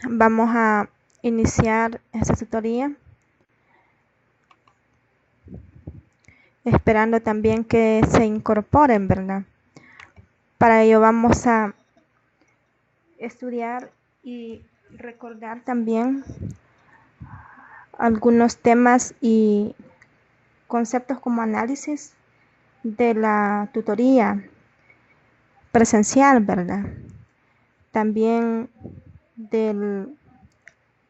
vamos a iniciar esta tutoría, esperando también que se incorporen, ¿verdad? Para ello vamos a estudiar y recordar también algunos temas y conceptos como análisis de la tutoría presencial, ¿verdad? También de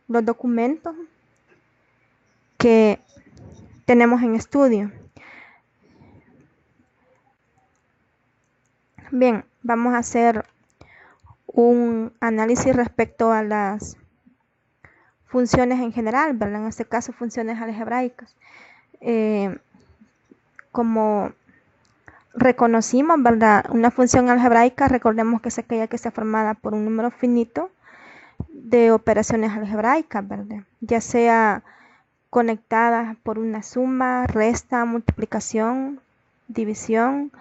los documentos que tenemos en estudio. Bien, vamos a hacer un análisis respecto a las funciones en general, ¿verdad? En este caso, funciones algebraicas. Como reconocimos, ¿verdad? Una función algebraica, recordemos que es aquella que está formada por un número finito de operaciones algebraicas, ¿verdad? Ya sea conectadas por una suma, resta, multiplicación, división,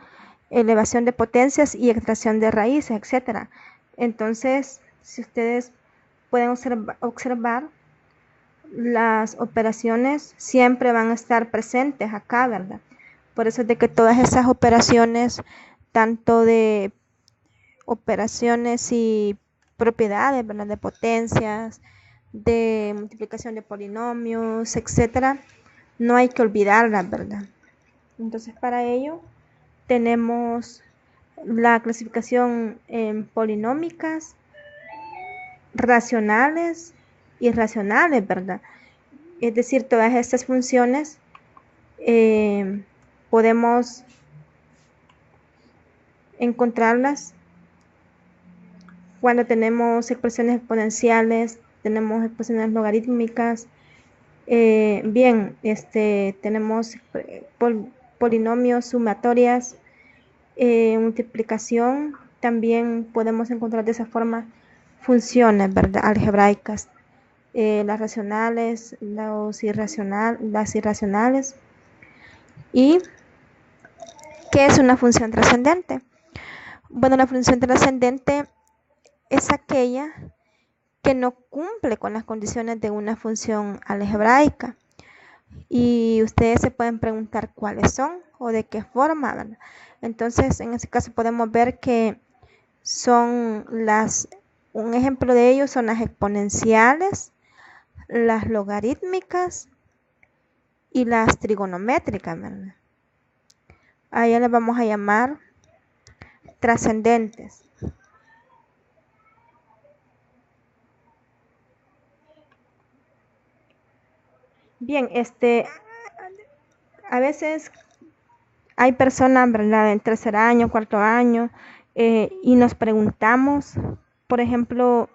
elevación de potencias y extracción de raíces, etc. Entonces, si ustedes pueden observar, las operaciones siempre van a estar presentes acá, ¿verdad? Por eso es de que todas esas operaciones, tanto de operaciones y propiedades, ¿verdad? De potencias, de multiplicación de polinomios, etcétera, no hay que olvidarlas, ¿verdad? Entonces, para ello tenemos la clasificación en polinómicas, racionales y irracionales, ¿verdad? Es decir, todas estas funciones podemos encontrarlas cuando tenemos expresiones exponenciales, tenemos expresiones logarítmicas, tenemos polinomios, sumatorias, multiplicación, también podemos encontrar de esa forma funciones, ¿verdad? Algebraicas, las racionales, las irracionales. ¿Y qué es una función trascendente? Bueno, la función trascendente es aquella que no cumple con las condiciones de una función algebraica. Y ustedes se pueden preguntar cuáles son o de qué forma, ¿verdad? Entonces, en este caso podemos ver que son un ejemplo de ellos son las exponenciales, las logarítmicas y las trigonométricas, ¿verdad? A ellas les vamos a llamar trascendentes. Bien, a veces hay personas, ¿verdad?, en tercer año, cuarto año, y nos preguntamos, por ejemplo,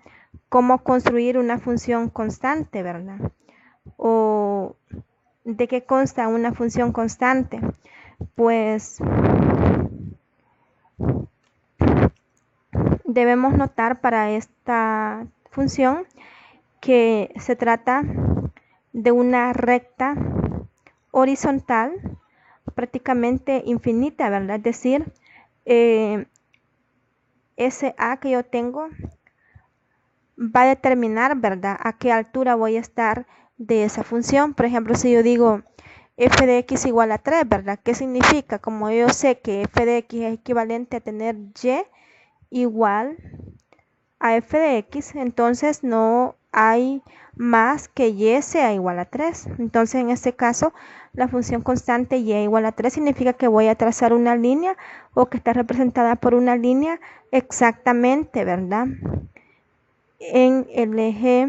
cómo construir una función constante, ¿verdad? O de qué consta una función constante. Pues debemos notar para esta función que se trata de una recta horizontal prácticamente infinita, ¿verdad? Es decir, ese a que yo tengo va a determinar, ¿verdad?, a qué altura voy a estar de esa función. Por ejemplo, si yo digo f de x igual a 3, ¿verdad? ¿Qué significa? Como yo sé que f de x es equivalente a tener y igual a f de x, entonces no hay más que y sea igual a 3. Entonces, en este caso, la función constante y igual a 3 significa que voy a trazar una línea o que está representada por una línea exactamente, ¿verdad?, en el eje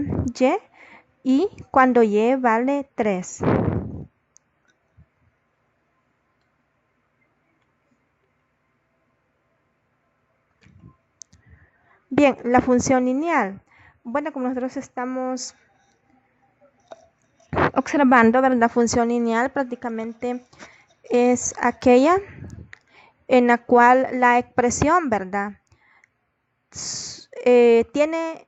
y cuando y vale 3. Bien, la función lineal. Bueno, como nosotros estamos observando, ¿verdad?, la función lineal prácticamente es aquella en la cual la expresión, ¿verdad?, tiene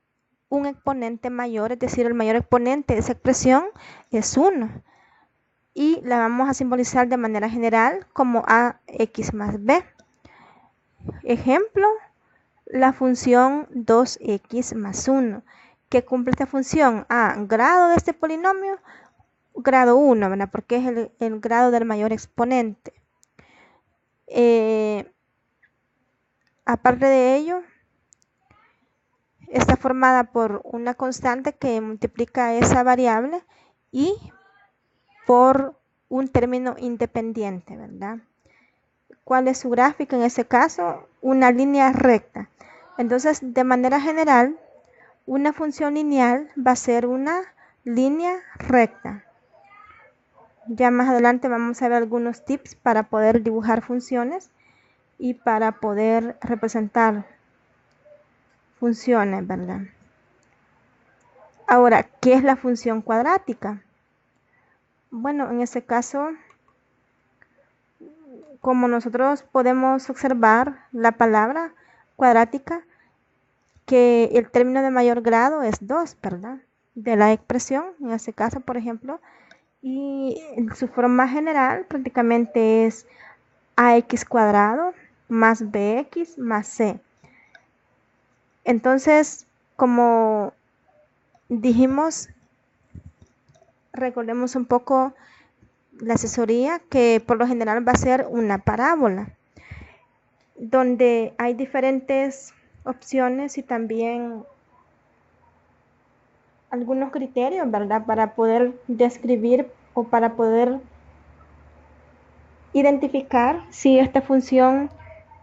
un exponente mayor, es decir, el mayor exponente de esa expresión es 1. Y la vamos a simbolizar de manera general como ax más b. Ejemplo, la función 2x más 1. que cumple esta función? Grado de este polinomio, grado 1, ¿verdad? Porque es el grado del mayor exponente. Aparte de ello, está formada por una constante que multiplica esa variable y por un término independiente, ¿verdad? ¿Cuál es su gráfica? En ese caso, una línea recta. Entonces, de manera general, una función lineal va a ser una línea recta. Ya más adelante vamos a ver algunos tips para poder dibujar funciones y para poder representar funciones, ¿verdad? Ahora, ¿qué es la función cuadrática? Bueno, en ese caso, como nosotros podemos observar la palabra cuadrática, que el término de mayor grado es 2, ¿verdad? De la expresión, en ese caso, por ejemplo, y en su forma general prácticamente es ax cuadrado más bx más c. Entonces, como dijimos, recordemos un poco la asesoría, que por lo general va a ser una parábola, donde hay diferentes opciones y también algunos criterios, ¿verdad? Para poder describir o para poder identificar si esta función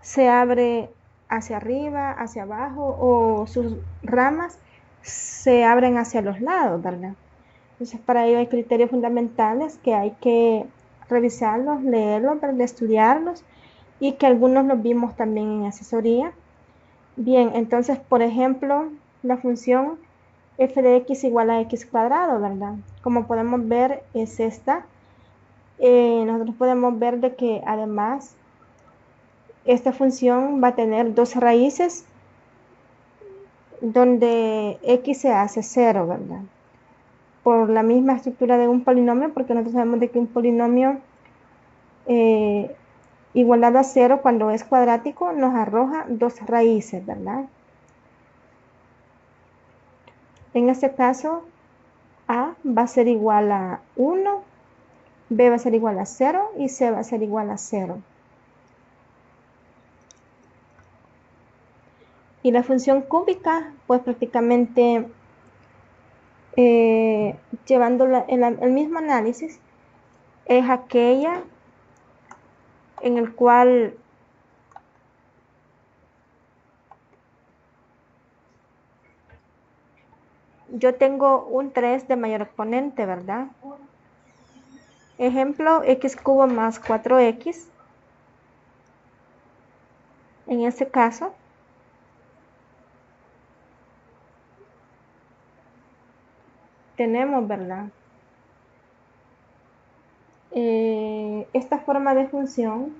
se abre hacia arriba, hacia abajo o sus ramas se abren hacia los lados, ¿verdad? Entonces para ello hay criterios fundamentales que hay que revisarlos, leerlos, ¿verdad? Estudiarlos, y que algunos los vimos también en asesoría. Bien, entonces por ejemplo la función f de x igual a x cuadrado, ¿verdad? Como podemos ver es esta. Nosotros podemos ver de que además esta función va a tener dos raíces donde x se hace 0, ¿verdad? Por la misma estructura de un polinomio, porque nosotros sabemos de que un polinomio igualado a 0 cuando es cuadrático nos arroja dos raíces, ¿verdad? En este caso, a va a ser igual a 1, b va a ser igual a 0 y c va a ser igual a 0. Y la función cúbica, pues prácticamente llevando el mismo análisis, es aquella en el cual yo tengo un 3 de mayor exponente, ¿verdad? Ejemplo, x cubo más 4x. En este caso, tenemos, ¿verdad? Esta forma de función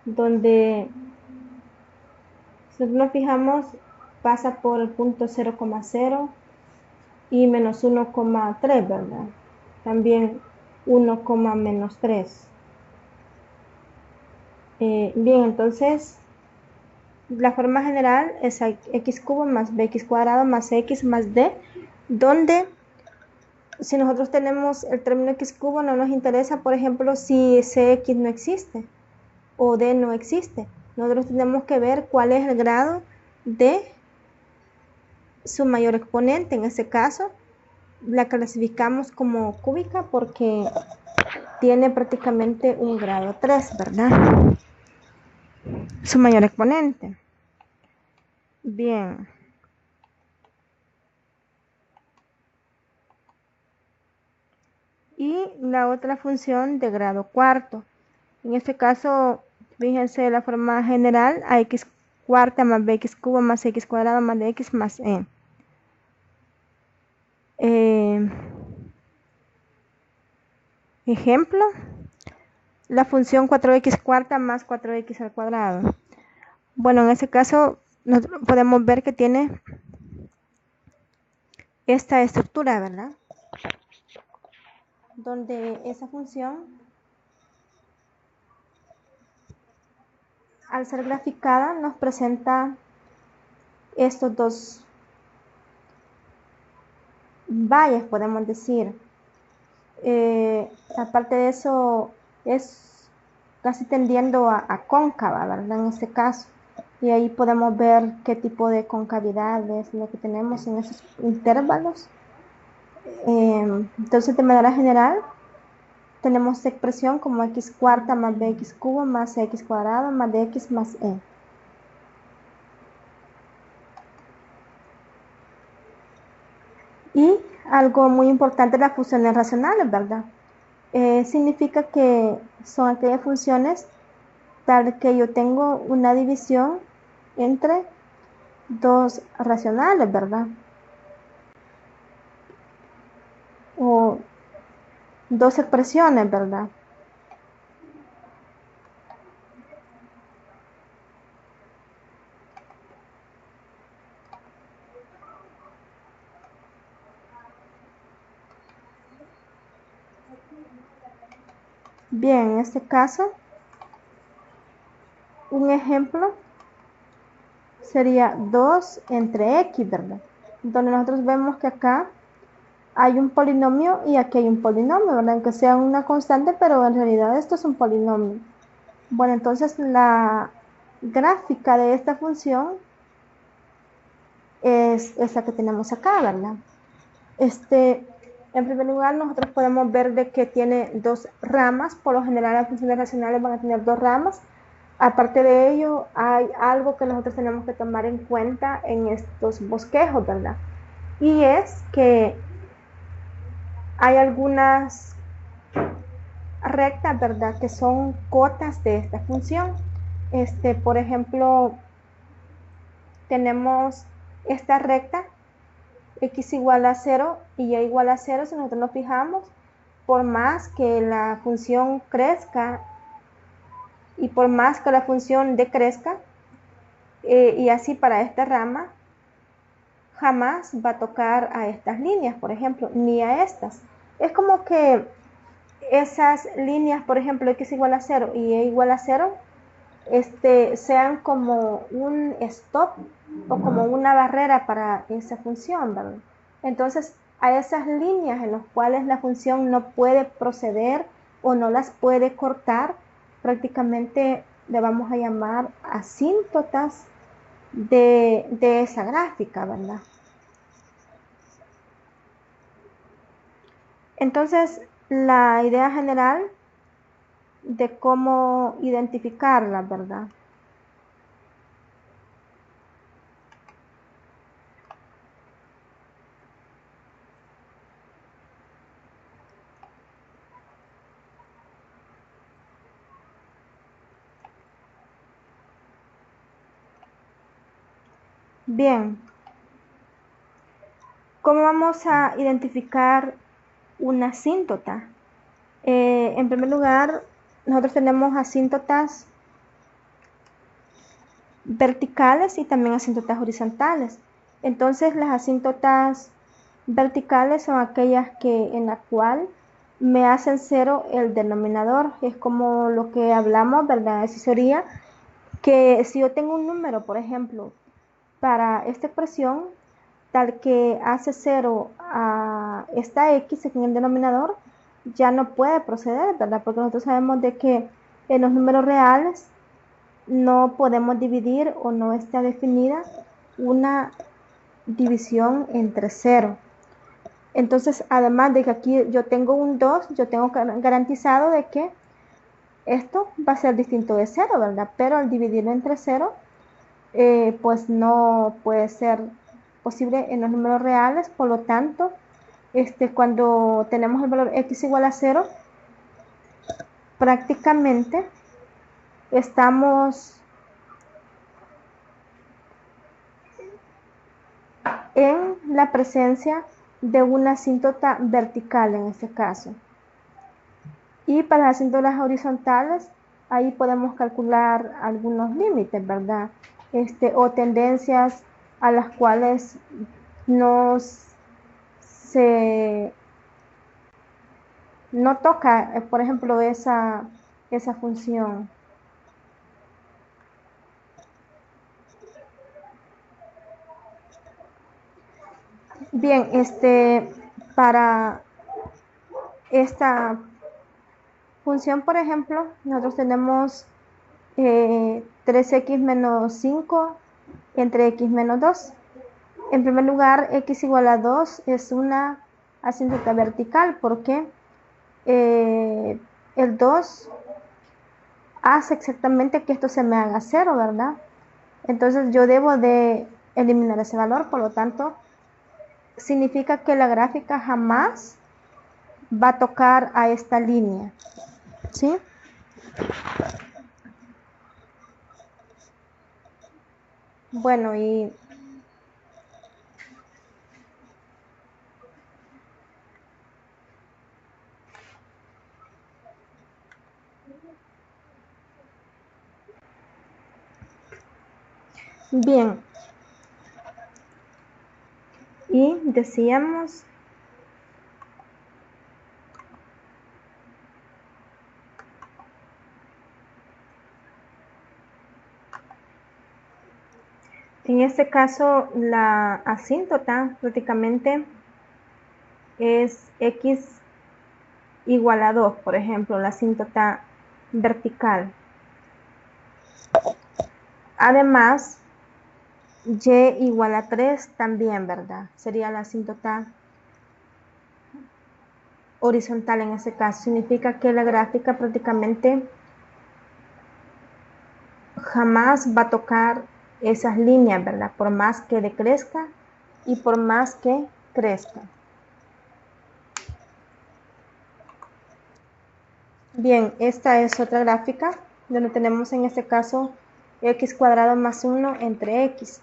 donde, si nos fijamos, pasa por el punto 0,0 y menos 1,3, ¿verdad? También 1, menos 3. Bien, entonces la forma general es x cubo más bx cuadrado más x más d, donde si nosotros tenemos el término x cubo no nos interesa, por ejemplo, si cx no existe o d no existe. Nosotros tenemos que ver cuál es el grado de su mayor exponente. En este caso la clasificamos como cúbica porque tiene prácticamente un grado 3, ¿verdad? Su mayor exponente. Bien. Y la otra función de grado cuarto. En este caso, fíjense la forma general, a x cuarta más bx cubo más x cuadrado más dx más e. Ejemplo, la función 4x cuarta más 4x al cuadrado. Bueno, en este caso podemos ver que tiene esta estructura, ¿verdad? Donde esa función, al ser graficada, nos presenta estos dos valles, podemos decir. Aparte de eso, es casi tendiendo a cóncava, ¿verdad? En este caso. Y ahí podemos ver qué tipo de concavidad es lo que tenemos en esos intervalos. Entonces, de manera general, tenemos esta expresión como x cuarta más bx cubo más x cuadrado más dx más e. Y algo muy importante, las funciones racionales, ¿verdad? Significa que son aquellas funciones tal que yo tengo una división entre dos racionales, ¿verdad? O dos expresiones, ¿verdad? Bien, en este caso, un ejemplo sería 2 entre x, ¿verdad? Donde nosotros vemos que acá hay un polinomio y aquí hay un polinomio, ¿verdad? Aunque sea una constante, pero en realidad esto es un polinomio. Bueno, entonces la gráfica de esta función es esa que tenemos acá, ¿verdad? En primer lugar, nosotros podemos ver de que tiene dos ramas. Por lo general, las funciones racionales van a tener dos ramas. Aparte de ello, hay algo que nosotros tenemos que tomar en cuenta en estos bosquejos, ¿verdad? Y es que hay algunas rectas, ¿verdad? Que son cotas de esta función. Por ejemplo, tenemos esta recta x igual a 0 y y igual a 0. Si nosotros nos fijamos, por más que la función crezca y por más que la función decrezca, y así para esta rama, jamás va a tocar a estas líneas, por ejemplo, ni a estas. Es como que esas líneas, por ejemplo, x igual a 0 y y igual a 0, sean como un stop o como una barrera para esa función, ¿verdad? Entonces, a esas líneas en las cuales la función no puede proceder o no las puede cortar, prácticamente le vamos a llamar asíntotas de esa gráfica, ¿verdad? Entonces, la idea general de cómo identificarla, ¿verdad? Bien, ¿cómo vamos a identificar una asíntota? En primer lugar, nosotros tenemos asíntotas verticales y también asíntotas horizontales. Entonces, las asíntotas verticales son aquellas que en la cual me hacen cero el denominador. Es como lo que hablamos, ¿verdad? Así sería que si yo tengo un número, por ejemplo, para esta expresión, tal que hace cero a esta x en el denominador, ya no puede proceder, ¿verdad? Porque nosotros sabemos de que en los números reales no podemos dividir o no está definida una división entre cero. Entonces, además de que aquí yo tengo un 2, yo tengo garantizado de que esto va a ser distinto de cero, ¿verdad? Pero al dividirlo entre cero, pues no puede ser posible en los números reales. Por lo tanto, cuando tenemos el valor x igual a 0, prácticamente estamos en la presencia de una asíntota vertical en este caso. Y para las asíntotas horizontales, ahí podemos calcular algunos límites, ¿verdad? O tendencias a las cuales nos se no toca, por ejemplo, esa función. Bien, Para esta función, por ejemplo, nosotros tenemos 3x menos 5 entre x menos 2. En primer lugar, x igual a 2 es una asíntota vertical porque el 2 hace exactamente que esto se me haga 0, ¿verdad? Entonces yo debo de eliminar ese valor, por lo tanto, significa que la gráfica jamás va a tocar a esta línea, ¿sí? Bueno, y bien, y decíamos en este caso la asíntota prácticamente es x igual a 2, por ejemplo, la asíntota vertical. Además, y igual a 3 también, ¿verdad? Sería la asíntota horizontal en este caso. Significa que la gráfica prácticamente jamás va a tocar esas líneas, ¿verdad? Por más que decrezca y por más que crezca. Bien, esta es otra gráfica donde tenemos en este caso x cuadrado más 1 entre x.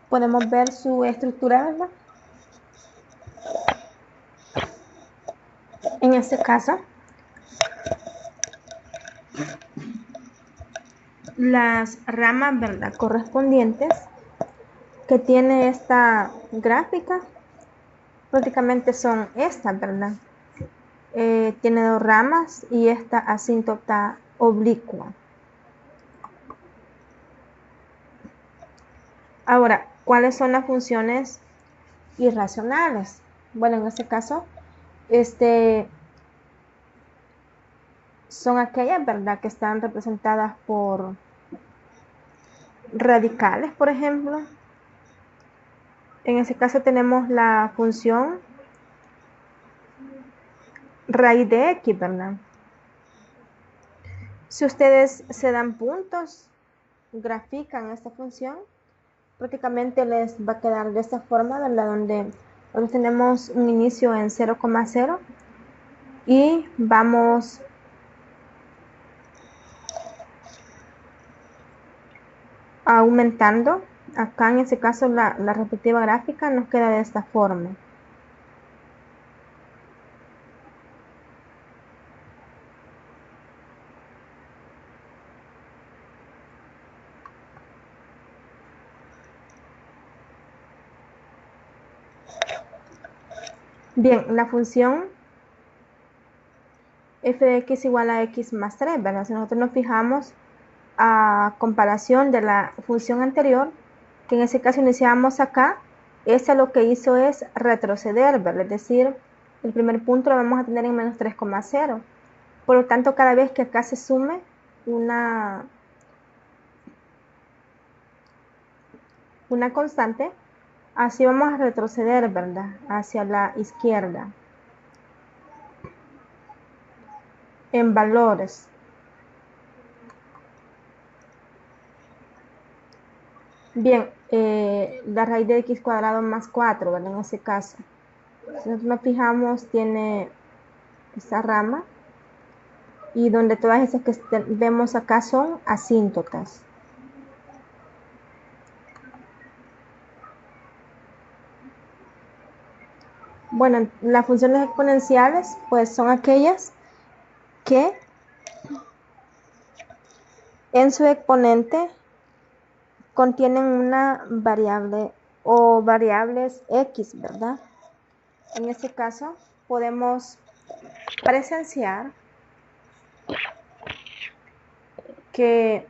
Podemos ver su estructura, ¿verdad? En este caso, las ramas, ¿verdad?, correspondientes que tiene esta gráfica prácticamente son estas, ¿verdad? Tiene dos ramas y esta asíntota oblicua. Ahora, ¿cuáles son las funciones irracionales? Bueno, en este caso, son aquellas, ¿verdad?, que están representadas por radicales, por ejemplo. En este caso tenemos la función raíz de x, ¿verdad? Si ustedes se dan puntos, grafican esta función, prácticamente les va a quedar de esta forma, ¿verdad? Donde tenemos un inicio en 0,0 y vamos aumentando. Acá en este caso la respectiva gráfica nos queda de esta forma. Bien, la función f de x igual a x más 3, ¿verdad? Si nosotros nos fijamos a comparación de la función anterior, que en ese caso iniciamos acá, esta lo que hizo es retroceder, ¿verdad? Es decir, el primer punto lo vamos a tener en menos 3,0. Por lo tanto, cada vez que acá se sume una constante, así vamos a retroceder, ¿verdad?, hacia la izquierda en valores. Bien, la raíz de x cuadrado más 4, ¿verdad? En ese caso, si nosotros nos fijamos, tiene esa rama y donde todas esas que vemos acá son asíntotas. Bueno, las funciones exponenciales pues son aquellas que en su exponente contienen una variable o variables x, ¿verdad? En este caso podemos presenciar que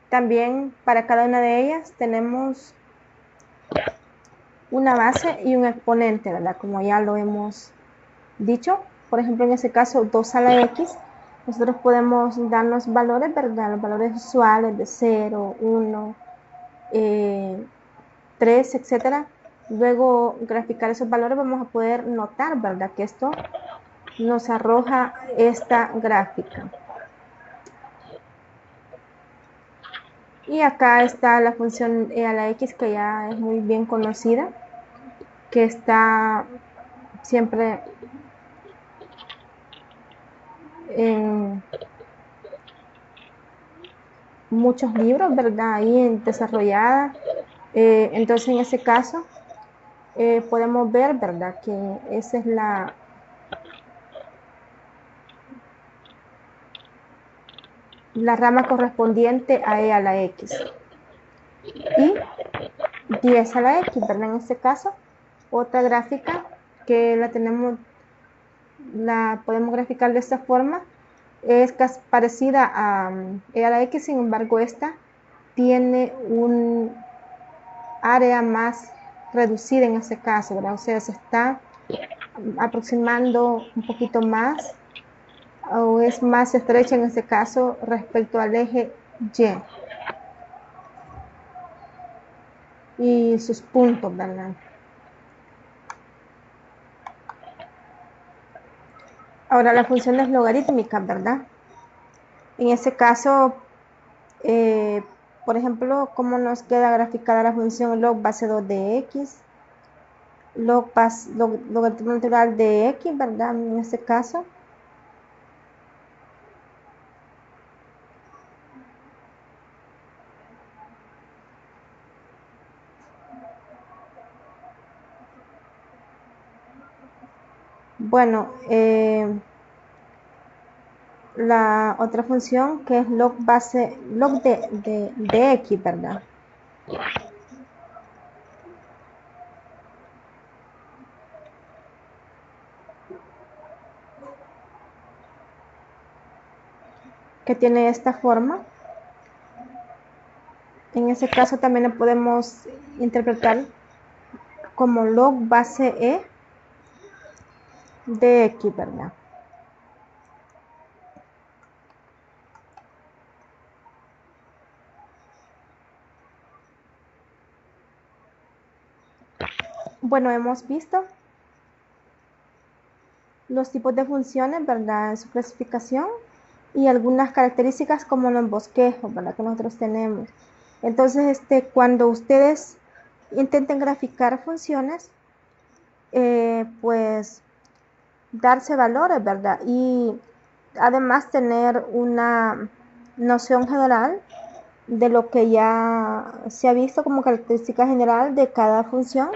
también para cada una de ellas tenemos una base y un exponente, ¿verdad? Como ya lo hemos dicho. Por ejemplo, en ese caso, 2 a la x, nosotros podemos darnos valores, ¿verdad? Los valores usuales de 0, 1, 3, etcétera. Luego, graficar esos valores, vamos a poder notar, ¿verdad? Que esto nos arroja esta gráfica. Y acá está la función e a la x, que ya es muy bien conocida, que está siempre en muchos libros, ¿verdad? Ahí desarrollada. Entonces, en ese caso, podemos ver, ¿verdad? Que esa es la rama correspondiente a e a la x. Y 10 a la x, ¿verdad? En este caso, otra gráfica que la podemos graficar de esta forma, es parecida a e a la x, sin embargo esta tiene un área más reducida en este caso, ¿verdad? O sea, se está aproximando un poquito más, o es más estrecha en este caso respecto al eje Y sus puntos, ¿verdad? Ahora la función es logarítmica, ¿verdad? En este caso, eh, por ejemplo, ¿cómo nos queda graficada la función log base 2 de x? Logaritmo natural de x, ¿verdad? En este caso. Bueno, la otra función que es log de x, ¿verdad? Que tiene esta forma. En ese caso también lo podemos interpretar como log base e de x, ¿verdad? Bueno, hemos visto los tipos de funciones, ¿verdad? En su clasificación y algunas características como los bosquejos, ¿verdad? Que nosotros tenemos. Entonces, cuando ustedes intenten graficar funciones, pues darse valores, ¿verdad? Y además tener una noción general de lo que ya se ha visto como característica general de cada función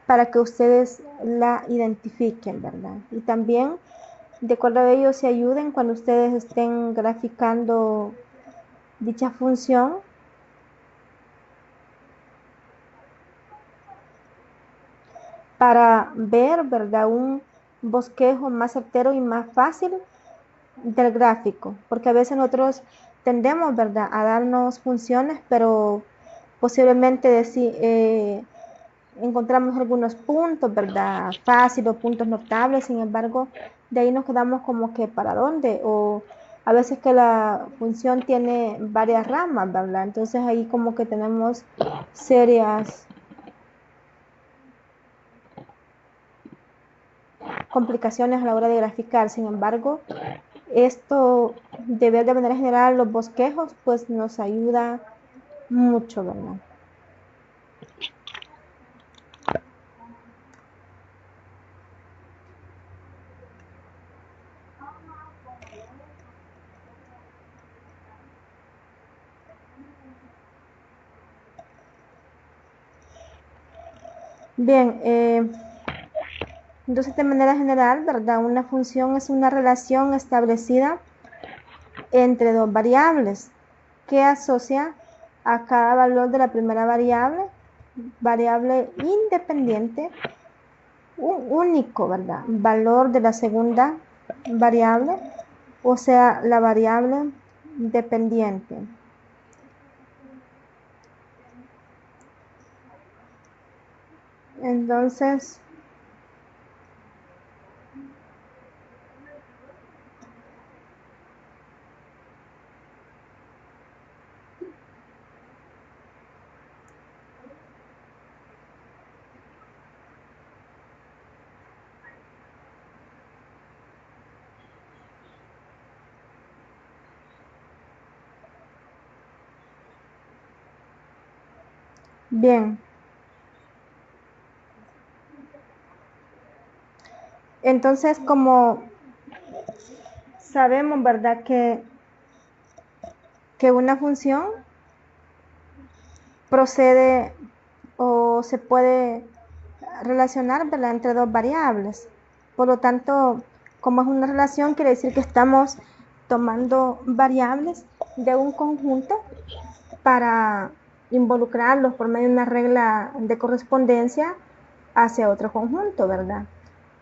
para que ustedes la identifiquen, ¿verdad? Y también, de acuerdo a ello, se ayuden cuando ustedes estén graficando dicha función para ver, ¿verdad? Un bosquejo más certero y más fácil del gráfico, porque a veces nosotros tendemos, ¿verdad?, a darnos funciones, pero posiblemente encontramos algunos puntos, ¿verdad?, fáciles o puntos notables, sin embargo, de ahí nos quedamos como que para dónde, o a veces que la función tiene varias ramas, ¿verdad? Entonces ahí como que tenemos serias complicaciones a la hora de graficar. Sin embargo, esto de ver de manera general los bosquejos, pues nos ayuda mucho, ¿verdad? Bien, entonces de manera general, ¿verdad? Una función es una relación establecida entre dos variables que asocia a cada valor de la primera variable independiente un único, ¿verdad? Valor de la segunda variable, o sea, la variable dependiente. Entonces, bien. Entonces, como sabemos, ¿verdad? Que una función procede o se puede relacionar, ¿verdad?, entre dos variables. Por lo tanto, como es una relación, quiere decir que estamos tomando variables de un conjunto para involucrarlos por medio de una regla de correspondencia hacia otro conjunto, ¿verdad?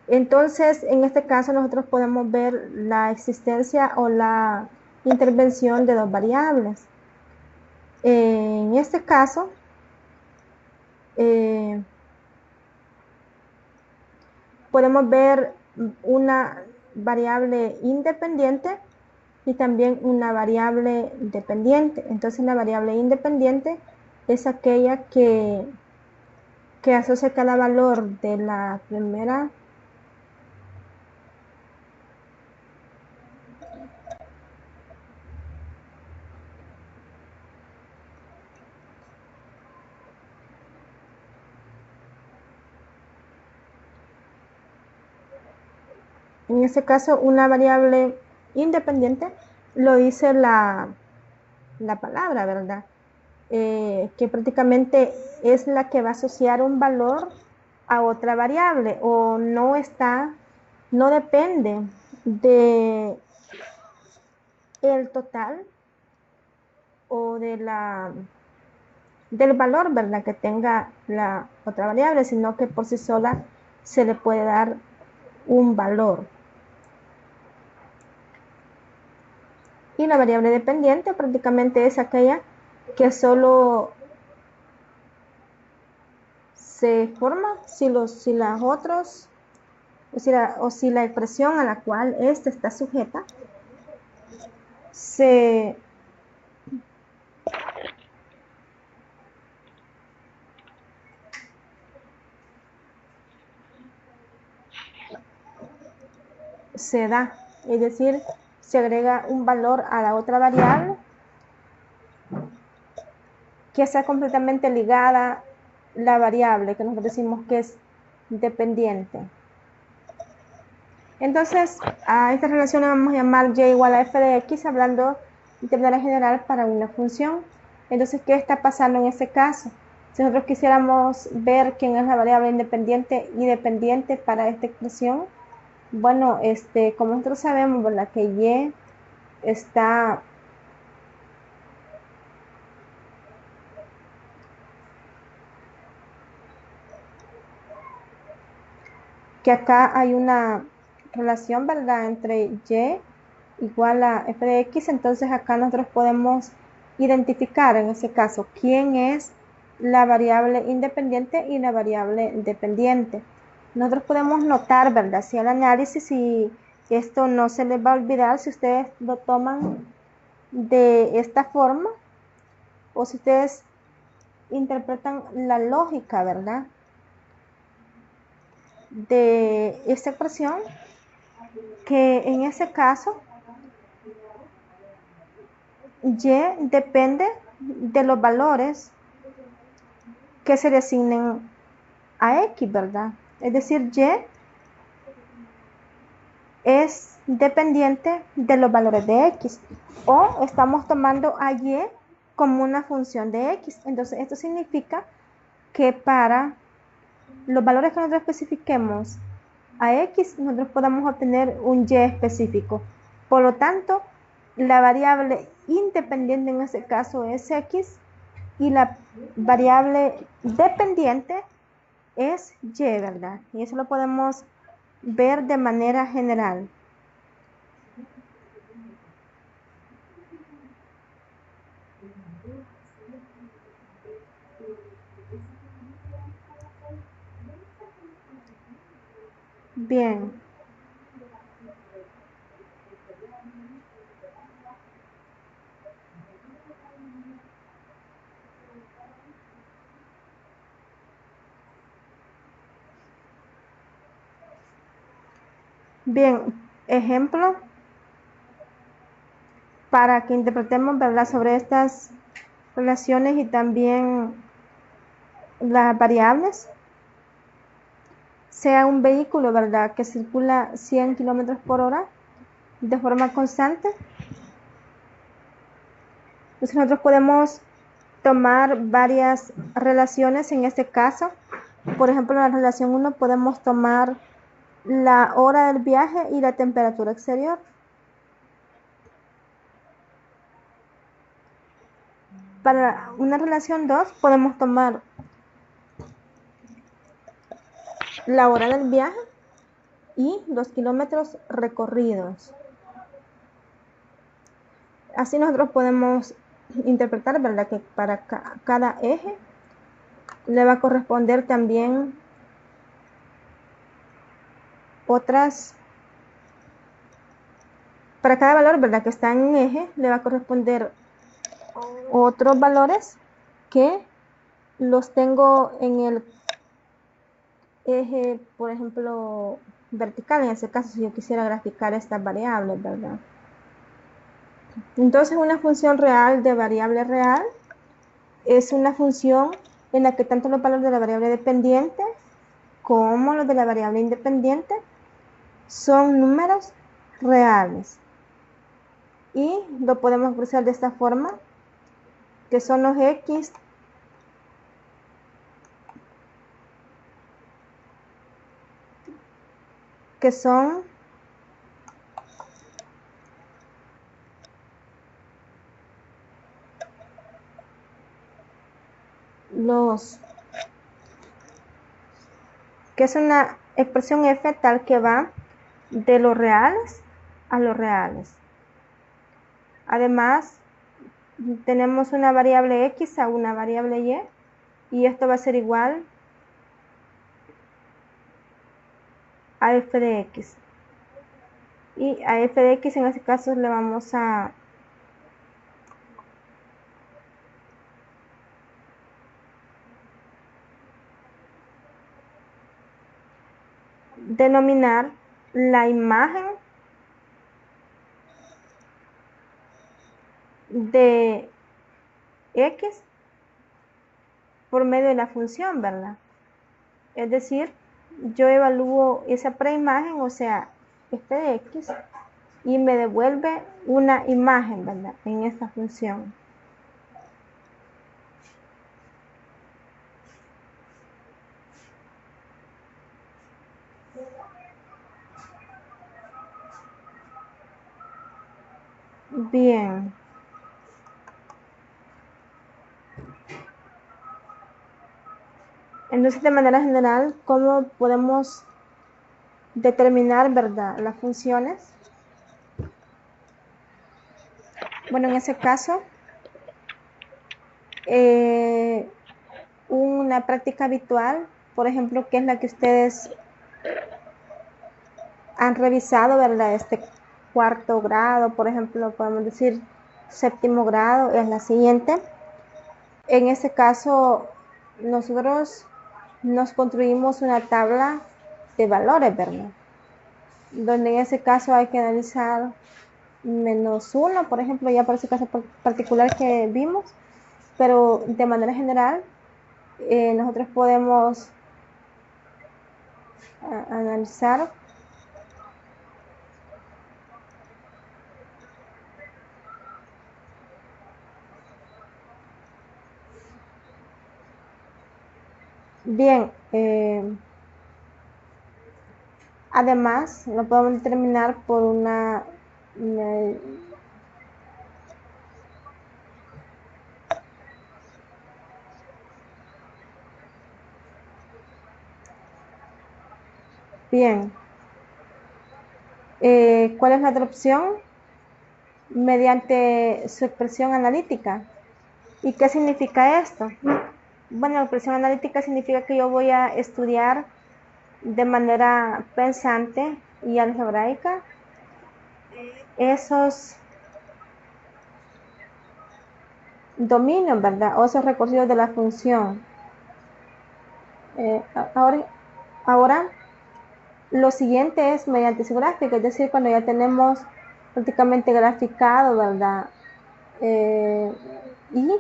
Entonces, en este caso, nosotros podemos ver la existencia o la intervención de dos variables. En este caso, eh, podemos ver una variable independiente y también una variable dependiente. Entonces, la variable independiente es aquella que asocia cada valor de la primera. En este caso, una variable independiente lo dice la palabra, ¿verdad? Que prácticamente es la que va a asociar un valor a otra variable o no depende de el total o del valor, ¿verdad?, que tenga la otra variable, sino que por sí sola se le puede dar un valor. Y la variable dependiente prácticamente es aquella que solo se forma si las otros, o si la expresión a la cual ésta está sujeta se da, es decir, se agrega un valor a la otra variable que sea completamente ligada la variable que nosotros decimos que es dependiente. Entonces, a esta relación le vamos a llamar y igual a f de x, hablando de manera general para una función. Entonces, ¿qué está pasando en este caso? Si nosotros quisiéramos ver quién es la variable independiente y dependiente para esta expresión, bueno, como nosotros sabemos, ¿verdad?, que y está que acá hay una relación, ¿verdad?, entre y igual a f de x. Entonces acá nosotros podemos identificar en ese caso quién es la variable independiente y la variable dependiente. Nosotros podemos notar, ¿verdad?, si el análisis, y esto no se les va a olvidar si ustedes lo toman de esta forma o si ustedes interpretan la lógica, ¿verdad?, de esta expresión, que en ese caso y depende de los valores que se le asignen a x, ¿verdad? Es decir, y es dependiente de los valores de x, o estamos tomando a y como una función de x. Entonces, esto significa que para los valores que nosotros especifiquemos a x, nosotros podamos obtener un y específico. Por lo tanto, la variable independiente en este caso es x y la variable dependiente es y, ¿verdad? Y eso lo podemos ver de manera general. Bien. Bien, ejemplo para que interpretemos, ¿verdad?, sobre estas relaciones y también las variables. Sea un vehículo, ¿verdad?, que circula 100 kilómetros por hora de forma constante. Entonces nosotros podemos tomar varias relaciones en este caso. Por ejemplo, en la relación 1 podemos tomar la hora del viaje y la temperatura exterior. Para una relación 2 podemos tomar la hora del viaje y los kilómetros recorridos. Así nosotros podemos interpretar, ¿verdad?, que para cada eje le va a corresponder también otras, para cada valor, ¿verdad?, que está en un eje, le va a corresponder otros valores que los tengo en el eje, por ejemplo, vertical, en ese caso, si yo quisiera graficar estas variables, ¿verdad? Entonces, una función real de variable real es una función en la que tanto los valores de la variable dependiente como los de la variable independiente son números reales. Y lo podemos expresar de esta forma, que son los x que son los, que es una expresión f tal que va de los reales a los reales. Además, tenemos una variable x a una variable y esto va a ser igual a f de x. Y a f de x en este caso le vamos a denominar la imagen de x por medio de la función, ¿verdad? Es decir, yo evalúo esa preimagen, o sea, f de x, y me devuelve una imagen, ¿verdad?, en esta función. Bien. Entonces, de manera general, ¿cómo podemos determinar, ¿verdad?, las funciones? Bueno, en ese caso, una práctica habitual, por ejemplo, que es la que ustedes han revisado, ¿verdad?, este cuarto grado, por ejemplo, podemos decir séptimo grado, es la siguiente. En este caso, nosotros nos construimos una tabla de valores, ¿verdad?, donde en ese caso hay que analizar -1, por ejemplo, ya por ese caso particular que vimos, pero de manera general nosotros podemos analizar bien. Además, lo podemos determinar por una Bien. ¿Cuál es la otra opción? Mediante su expresión analítica. ¿Y qué significa esto? Bueno, la expresión analítica significa que yo voy a estudiar de manera pensante y algebraica esos dominios, ¿verdad? O esos recorridos de la función. Ahora, lo siguiente es mediante su gráfica, es decir, cuando ya tenemos prácticamente graficado, ¿verdad? Eh, y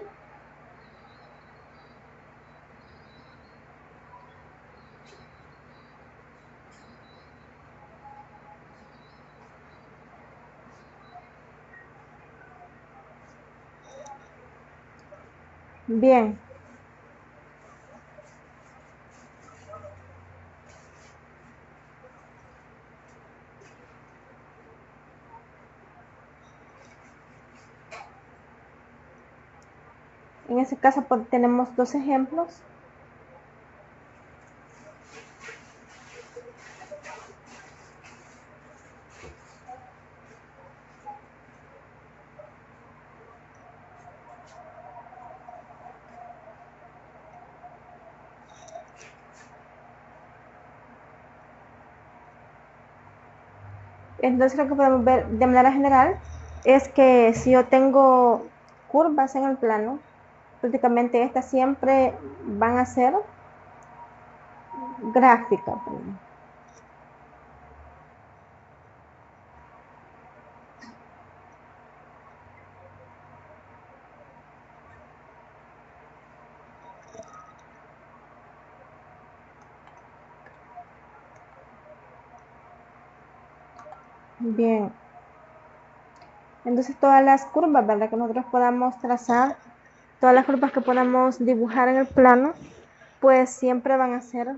bien, en ese caso pues, tenemos dos ejemplos. Entonces lo que podemos ver de manera general es que si yo tengo curvas en el plano, prácticamente estas siempre van a ser gráficas. Bien, entonces todas las curvas, ¿verdad? Que nosotros podamos trazar, todas las curvas que podamos dibujar en el plano, pues siempre van a ser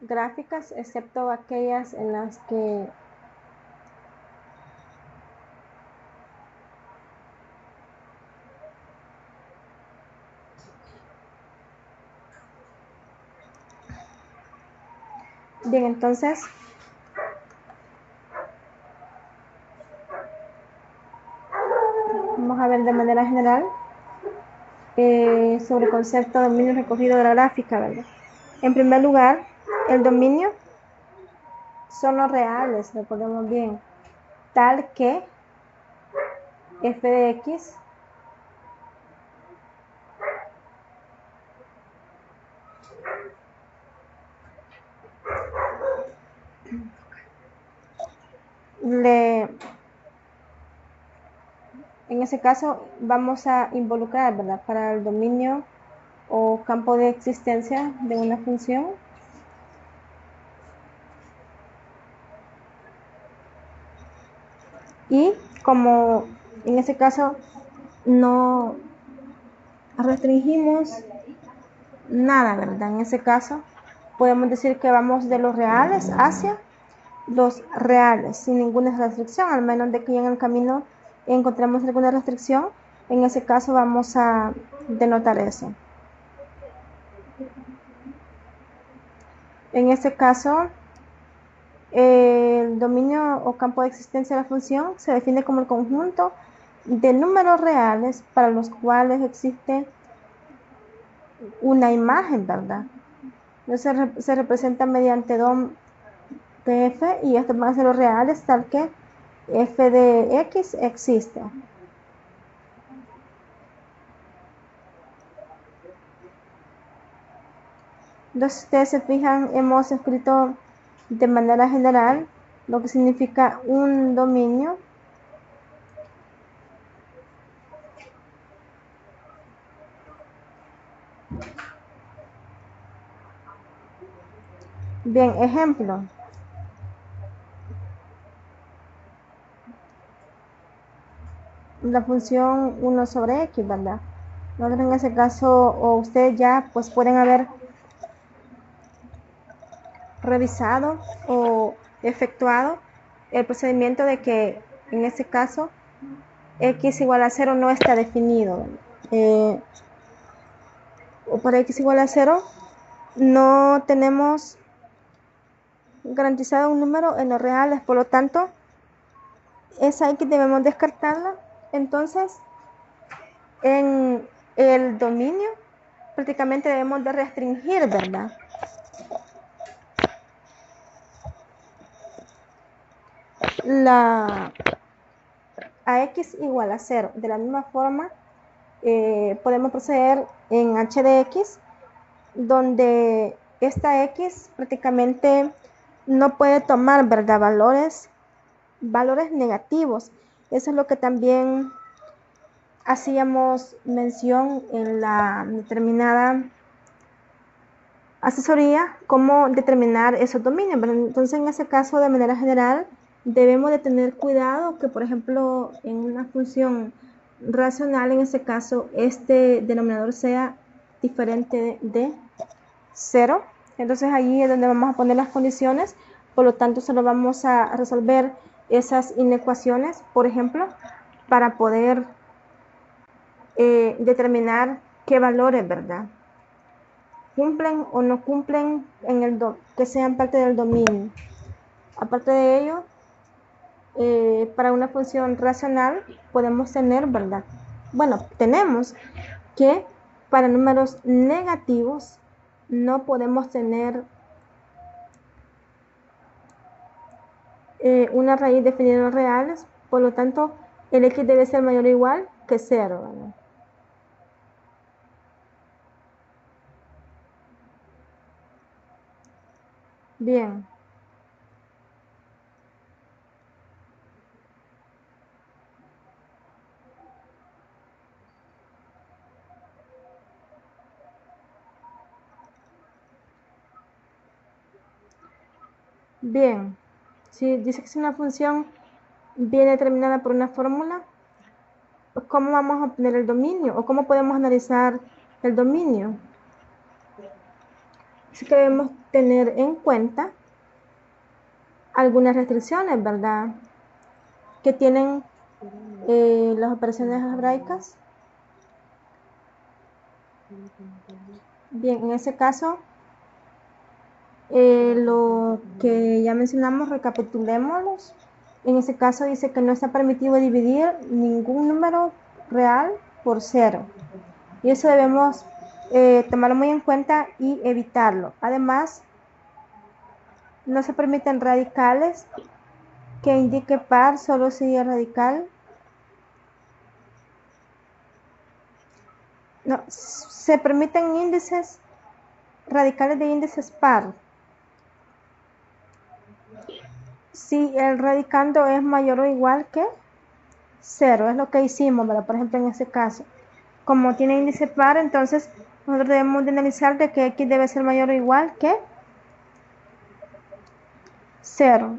gráficas, excepto aquellas en las que bien, entonces vamos a ver de manera general sobre el concepto de dominio recogido de la gráfica, ¿verdad? En primer lugar, el dominio son los reales, recordemos bien, tal que f de x le, en ese caso vamos a involucrar, ¿verdad? Para el dominio o campo de existencia de una función. Y como en ese caso no restringimos nada, ¿verdad? En ese caso podemos decir que vamos de los reales hacia los reales, sin ninguna restricción, al menos de que en el camino encontremos alguna restricción, en ese caso vamos a denotar eso. En este caso, el dominio o campo de existencia de la función se define como el conjunto de números reales para los cuales existe una imagen, ¿verdad? Entonces se representa mediante dom de f y estos van a ser los reales tal que f de x existe. Entonces, ustedes se fijan, hemos escrito de manera general lo que significa un dominio. Bien, ejemplo. La función 1 sobre x, ¿verdad? Nosotros en ese caso, o ustedes ya pues pueden haber revisado o efectuado el procedimiento de que en este caso x igual a 0 no está definido. O para x igual a 0 no tenemos garantizado un número en los reales, por lo tanto, esa X debemos descartarla. Entonces, en el dominio prácticamente debemos de restringir, ¿verdad? A X igual a 0. De la misma forma, podemos proceder en h de X, donde esta X prácticamente no puede tomar, ¿verdad?, valores negativos. Eso es lo que también hacíamos mención en la determinada asesoría, cómo determinar esos dominios. Entonces, en ese caso, de manera general, debemos de tener cuidado que, por ejemplo, en una función racional, en ese caso, este denominador sea diferente de 0. Entonces, ahí es donde vamos a poner las condiciones. Por lo tanto, solo vamos a resolver esas inecuaciones, por ejemplo, para poder determinar qué valores, ¿verdad?, cumplen o no cumplen que sean parte del dominio. Aparte de ello, para una función racional podemos tener, ¿verdad? Bueno, tenemos que para números negativos no podemos tener una raíz definida en reales, por lo tanto, el x debe ser mayor o igual que 0, ¿verdad? Bien. Bien, si dice que es una función bien determinada por una fórmula, ¿cómo vamos a obtener el dominio? ¿O cómo podemos analizar el dominio? Así que debemos tener en cuenta algunas restricciones, ¿verdad?, que tienen las operaciones algebraicas. Bien, en ese caso, lo que ya mencionamos, recapitulémoslos. En ese caso dice que no está permitido dividir ningún número real por 0. Y eso debemos tomarlo muy en cuenta y evitarlo. Además, no se permiten radicales que indique par, solo si es radical. No, se permiten índices, radicales de índices par, si el radicando es mayor o igual que 0, es lo que hicimos, ¿verdad? Por ejemplo, en este caso, como tiene índice par, entonces nosotros debemos de analizar de que x debe ser mayor o igual que 0.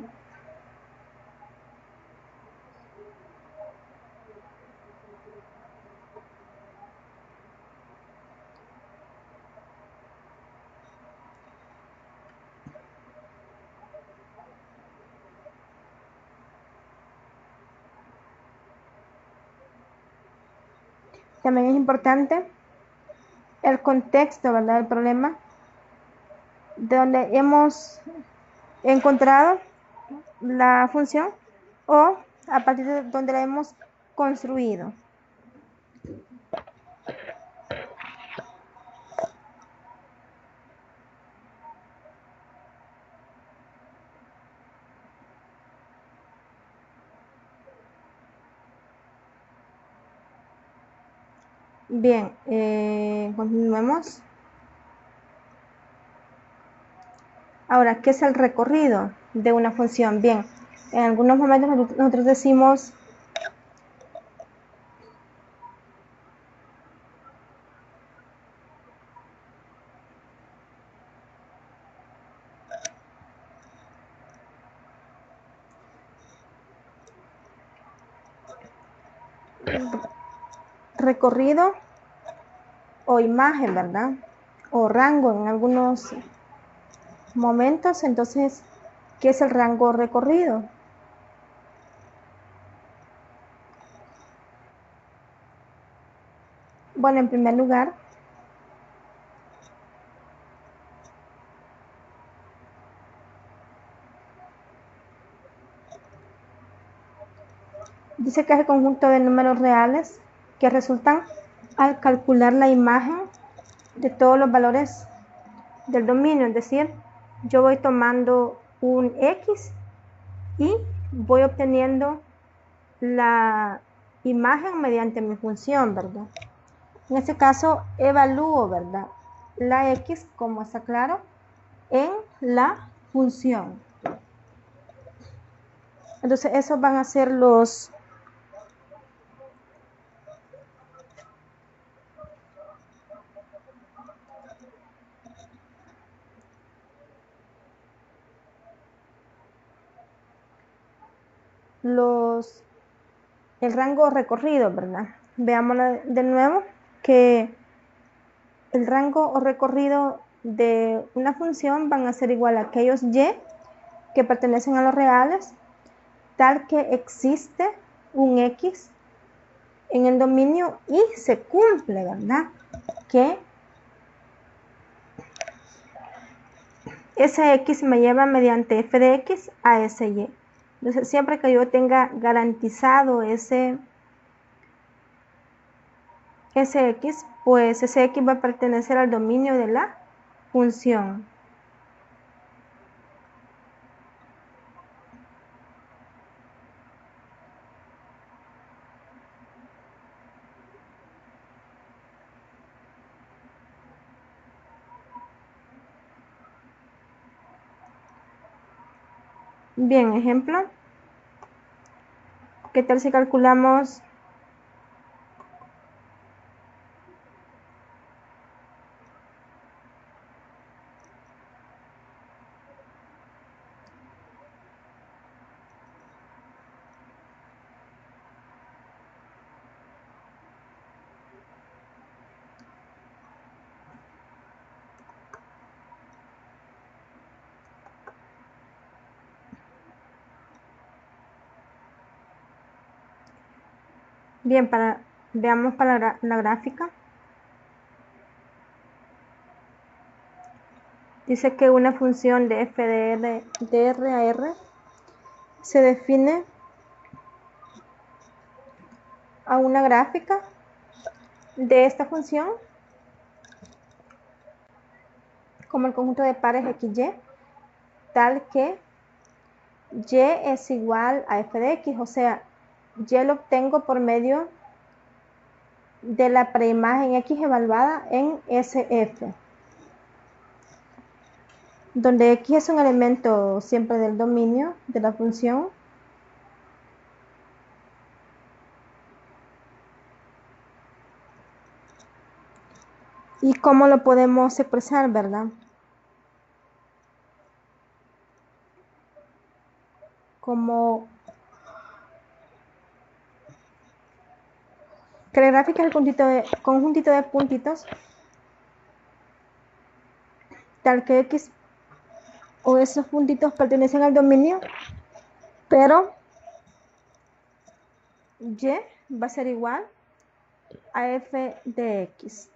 También es importante el contexto, ¿verdad?, del problema, de donde hemos encontrado la función o a partir de donde la hemos construido. Bien, continuemos. Ahora, ¿qué es el recorrido de una función? Bien, en algunos momentos nosotros decimos recorrido o imagen, ¿verdad?, o rango en algunos momentos. Entonces, ¿qué es el rango recorrido? Bueno, en primer lugar, Dice que es el conjunto de números reales que resultan al calcular la imagen de todos los valores del dominio, es decir, yo voy tomando un X y voy obteniendo la imagen mediante mi función, ¿verdad? En este caso, evalúo, ¿verdad? La X, como está claro, en la función. Entonces, esos van a ser el rango recorrido, ¿verdad? Veámoslo de nuevo, que el rango o recorrido de una función van a ser igual a aquellos y que pertenecen a los reales, tal que existe un X en el dominio y se cumple, ¿verdad? Que ese X me lleva mediante f de X a ese Y. Entonces, siempre que yo tenga garantizado ese X, pues ese X va a pertenecer al dominio de la función. Bien, ejemplo. ¿Qué tal si calculamos bien, veamos para la gráfica? Dice que una función de f de R a R se define a una gráfica de esta función como el conjunto de pares XY, tal que Y es igual a f de X, o sea, Y lo obtengo por medio de la preimagen X evaluada en SF, donde X es un elemento siempre del dominio de la función. ¿Y cómo lo podemos expresar, verdad? Como que la gráfica es el conjuntito de puntitos, tal que X o esos puntitos pertenecen al dominio, pero Y va a ser igual a f de X.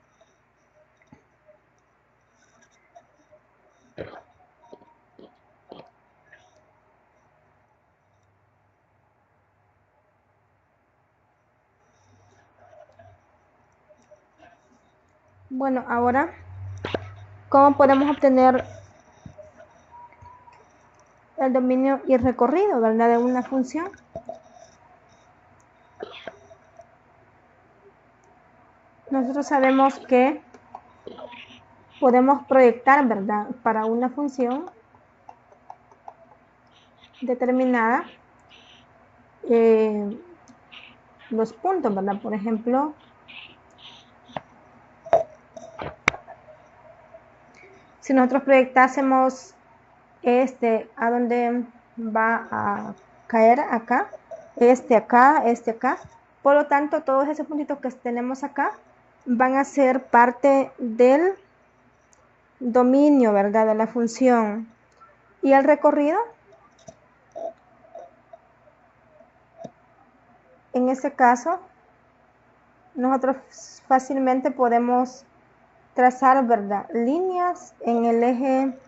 Bueno, ahora, ¿cómo podemos obtener el dominio y el recorrido, ¿verdad? De una función? Nosotros sabemos que podemos proyectar, ¿verdad? Para una función determinada los puntos, ¿verdad? Por ejemplo, si nosotros proyectásemos a dónde va a caer acá, acá, por lo tanto, todos esos puntitos que tenemos acá van a ser parte del dominio, ¿verdad? De la función. Y el recorrido, en este caso, nosotros fácilmente podemos trazar, ¿verdad? Líneas en el eje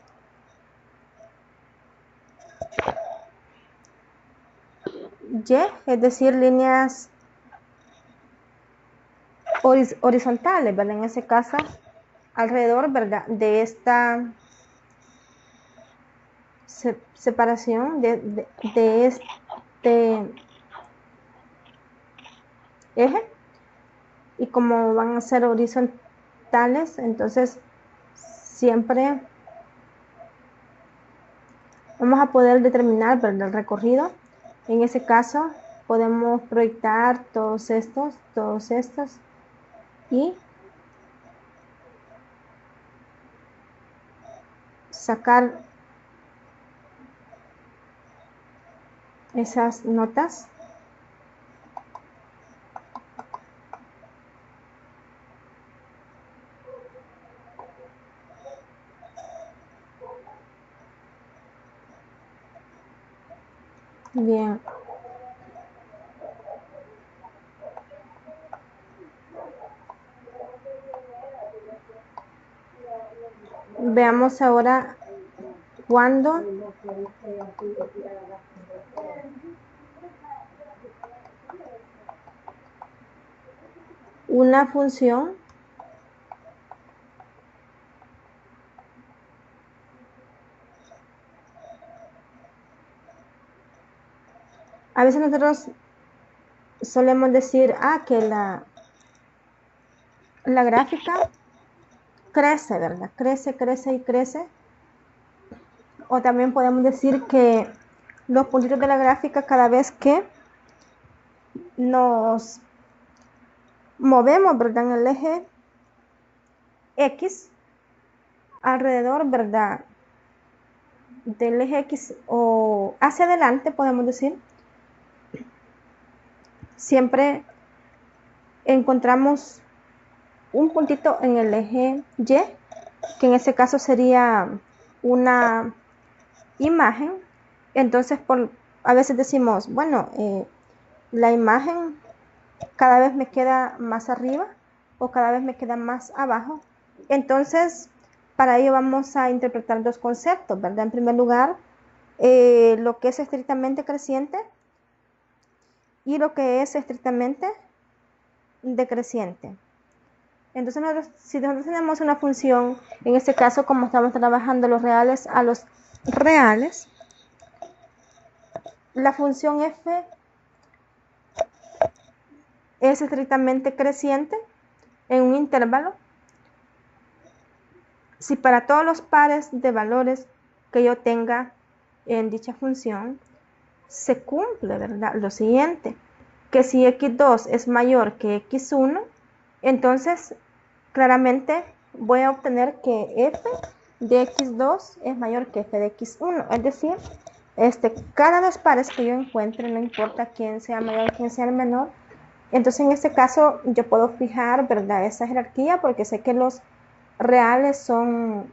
Y, es decir, líneas horizontales, ¿verdad? En ese caso, alrededor, ¿verdad? De esta separación de este eje, y como van a ser horizontales, entonces siempre vamos a poder determinar, ¿verdad?, el recorrido. En ese caso podemos proyectar todos estos y sacar esas notas. Bien. Veamos ahora cuando una función a veces nosotros solemos decir que la gráfica crece, ¿verdad? Crece y crece. O también podemos decir que los puntitos de la gráfica, cada vez que nos movemos, ¿verdad?, en el eje X, alrededor, ¿verdad?, del eje X o hacia adelante, podemos decir, siempre encontramos un puntito en el eje Y, que en ese caso sería una imagen. Entonces, a veces decimos, bueno, la imagen cada vez me queda más arriba o cada vez me queda más abajo. Entonces, para ello vamos a interpretar dos conceptos, ¿verdad? En primer lugar, lo que es estrictamente creciente y lo que es estrictamente decreciente. Entonces, si nosotros tenemos una función, en este caso, como estamos trabajando los reales a los reales, la función f es estrictamente creciente en un intervalo si para todos los pares de valores que yo tenga en dicha función se cumple, ¿verdad?, lo siguiente, que si x2 es mayor que x1, entonces claramente voy a obtener que f de x2 es mayor que f de x1, es decir, cada dos pares que yo encuentre, no importa quién sea mayor, quién sea el menor, entonces en este caso yo puedo fijar, ¿verdad?, esa jerarquía porque sé que los reales son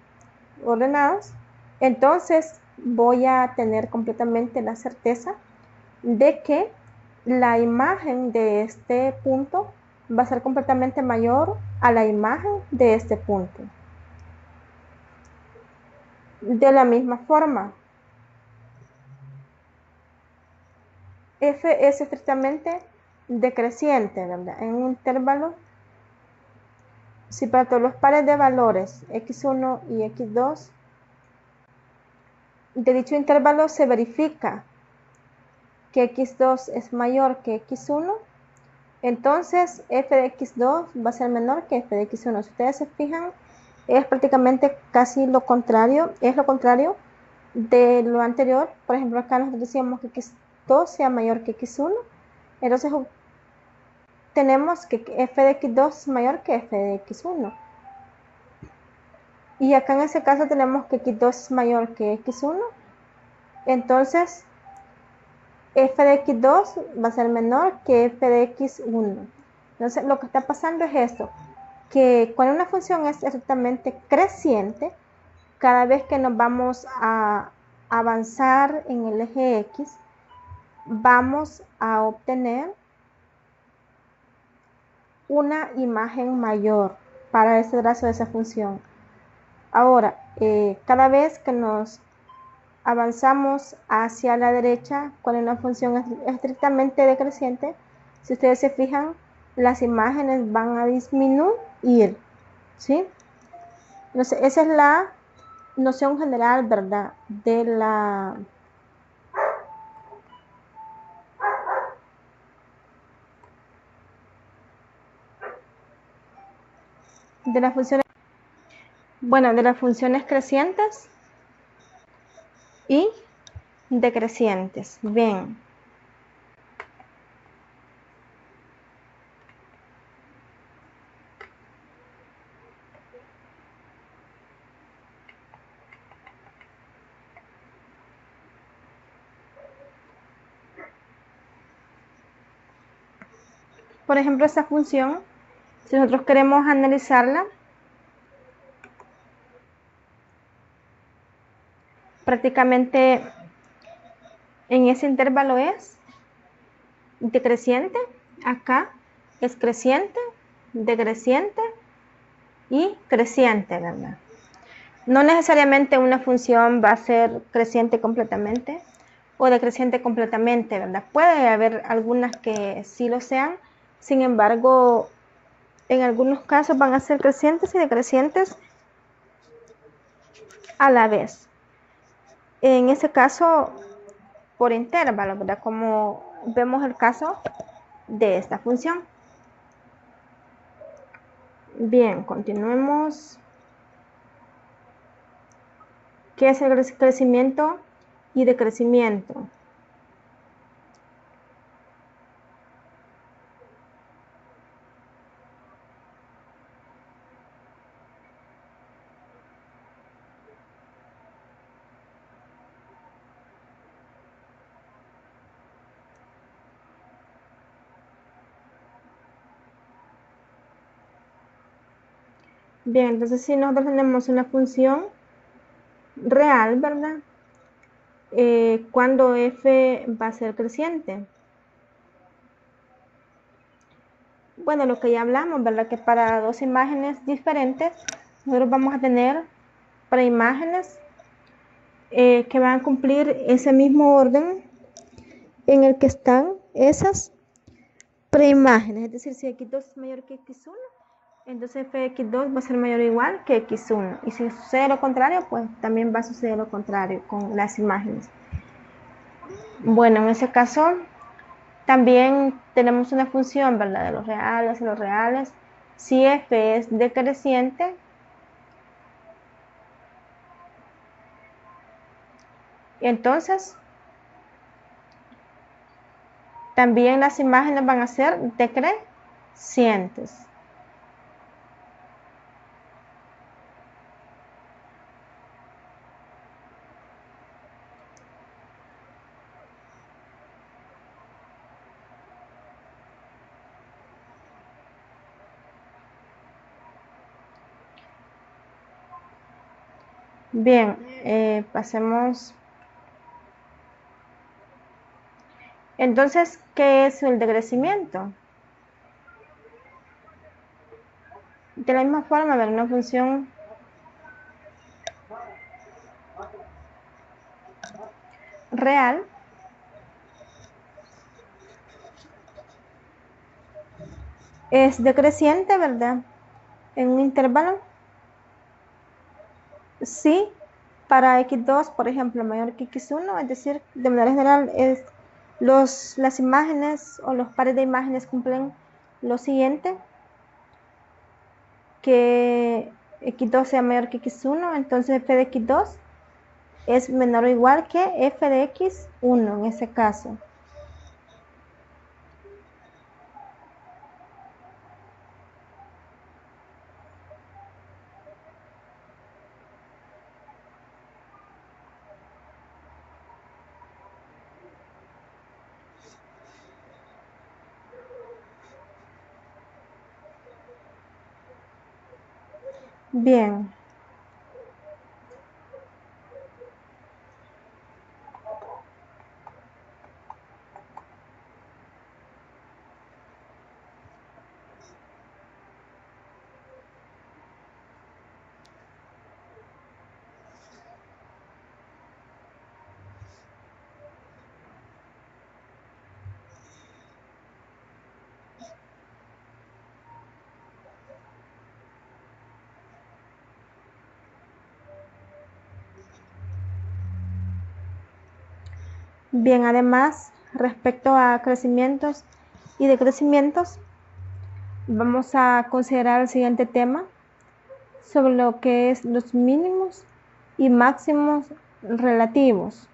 ordenados, entonces voy a tener completamente la certeza de que la imagen de este punto va a ser completamente mayor a la imagen de este punto. De la misma forma, f es estrictamente decreciente, ¿verdad?, en un intervalo si para todos los pares de valores x1 y x2 de dicho intervalo se verifica que x2 es mayor que x1, entonces f de x2 va a ser menor que f de x1. Si ustedes se fijan, es prácticamente casi lo contrario, es lo contrario de lo anterior. Por ejemplo, acá nosotros decíamos que x2 sea mayor que x1, entonces tenemos que f de x2 es mayor que f de x1. Y acá en ese caso tenemos que x2 es mayor que x1, entonces f de x2 va a ser menor que f de x1. Entonces lo que está pasando es esto, que cuando una función es exactamente creciente, cada vez que nos vamos a avanzar en el eje X, vamos a obtener una imagen mayor para ese trazo de esa función. Ahora, cada vez que nos avanzamos hacia la derecha con una función estrictamente decreciente, si ustedes se fijan, las imágenes van a disminuir, ¿sí? Entonces, esa es la noción general, ¿verdad? De las funciones, bueno, de las funciones crecientes y decrecientes. Bien. Por ejemplo, esta función, si nosotros queremos analizarla, prácticamente en ese intervalo es decreciente, acá es creciente, decreciente y creciente, ¿verdad? No necesariamente una función va a ser creciente completamente o decreciente completamente, ¿verdad? Puede haber algunas que sí lo sean, sin embargo, en algunos casos van a ser crecientes y decrecientes a la vez. En ese caso, por intervalo, ¿verdad? Como vemos el caso de esta función. Bien, continuemos. ¿Qué es el crecimiento y decrecimiento? Bien, entonces si nosotros tenemos una función real, ¿verdad? ¿Cuándo f va a ser creciente? Bueno, lo que ya hablamos, ¿verdad? Que para dos imágenes diferentes, nosotros vamos a tener para imágenes que van a cumplir ese mismo orden en el que están esas preimágenes. Es decir, si x2 es mayor que x1, entonces f de x2 va a ser mayor o igual que x1. Y si sucede lo contrario, pues también va a suceder lo contrario con las imágenes. Bueno, en ese caso, también tenemos una función, ¿verdad? De los reales y los reales. Si f es decreciente, entonces también las imágenes van a ser decrecientes. Bien, pasemos. Entonces, ¿qué es el decrecimiento? De la misma forma, ver una función real es decreciente, ¿verdad? En un intervalo. Sí, para x2, por ejemplo, mayor que x1, es decir, de manera general, las imágenes o los pares de imágenes cumplen lo siguiente, que x2 sea mayor que x1, entonces f de x2 es menor o igual que f de x1 en ese caso. Bien. Bien, además, respecto a crecimientos y decrecimientos, vamos a considerar el siguiente tema sobre lo que es los mínimos y máximos relativos.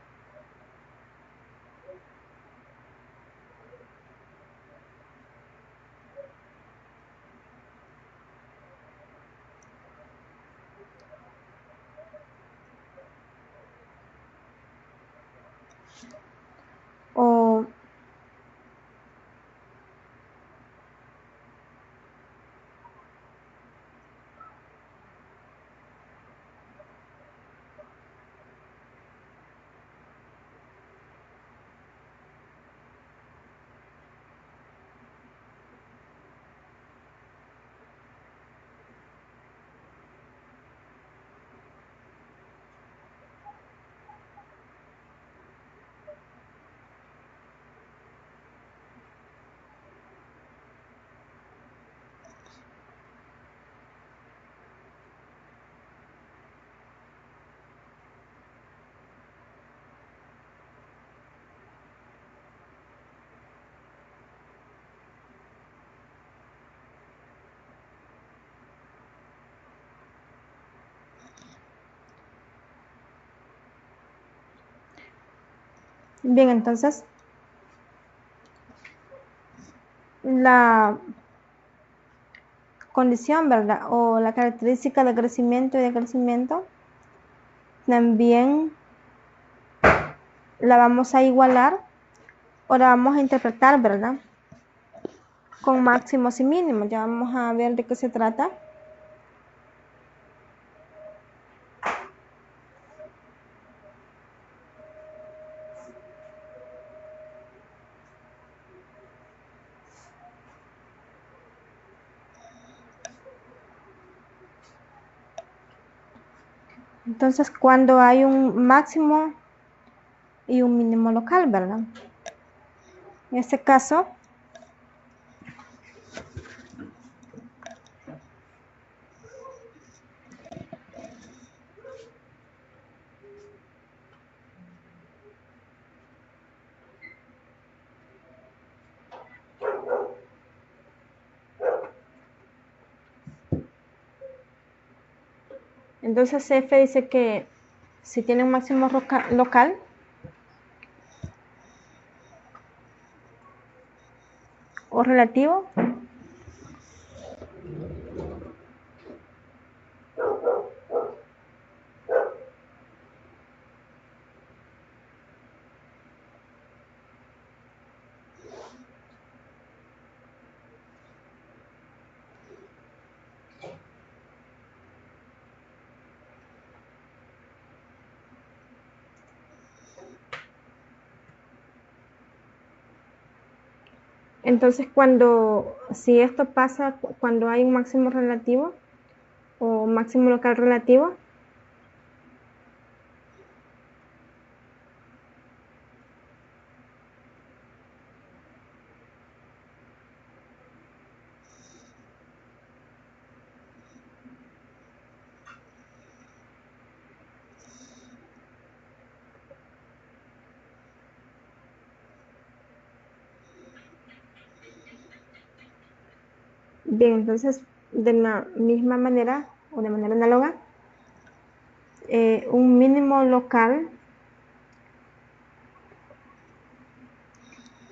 O bien, entonces la condición, ¿verdad? O la característica de crecimiento y decrecimiento también la vamos a igualar o la vamos a interpretar, ¿verdad? Con máximos y mínimos. Ya vamos a ver de qué se trata. Entonces, cuando hay un máximo y un mínimo local, ¿verdad? En este caso, entonces F dice que si tiene un máximo local o relativo, entonces si esto pasa cuando hay un máximo relativo o máximo local relativo, bien, entonces de la misma manera o de manera análoga, un mínimo local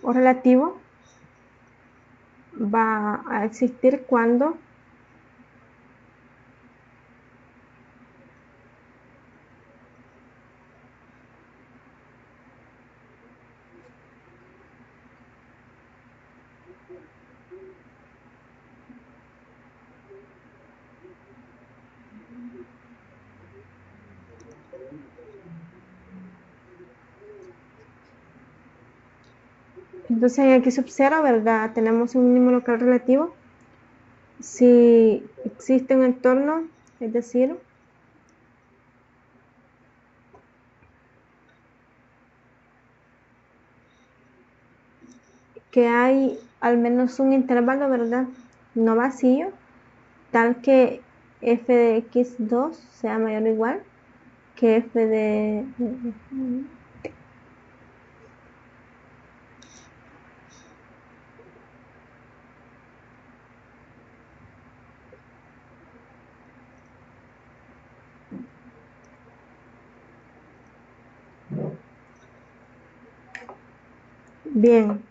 o relativo va a existir cuando entonces en X sub 0, ¿verdad? Tenemos un mínimo local relativo. Si existe un entorno, es decir, que hay al menos un intervalo, ¿verdad? No vacío, tal que f de x2 sea mayor o igual que f de Bien.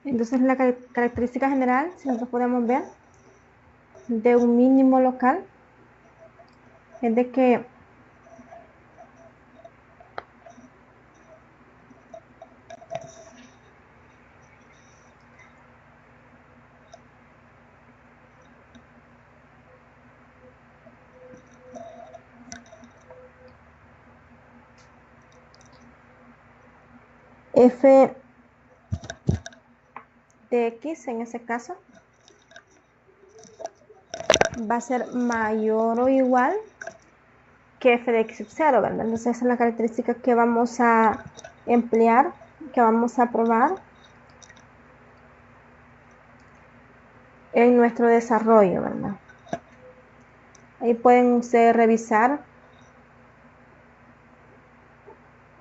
Entonces la característica general, si nosotros podemos ver, de un mínimo local es de que f de x en ese caso va a ser mayor o igual que f de x sub 0, ¿verdad? Entonces esa es la característica que vamos a emplear, que vamos a probar en nuestro desarrollo, ¿verdad? Ahí pueden ustedes revisar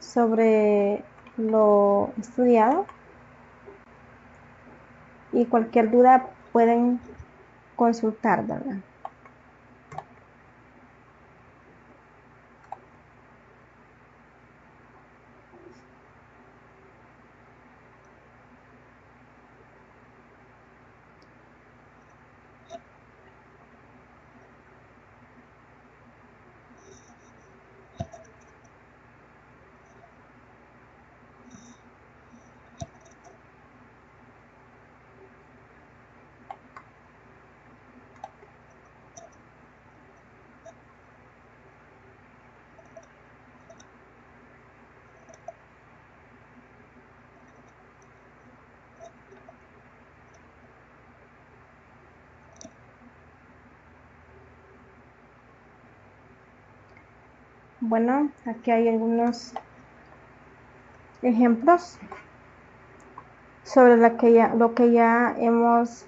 sobre lo estudiado y cualquier duda pueden consultar, ¿verdad? Bueno, aquí hay algunos ejemplos sobre lo que ya hemos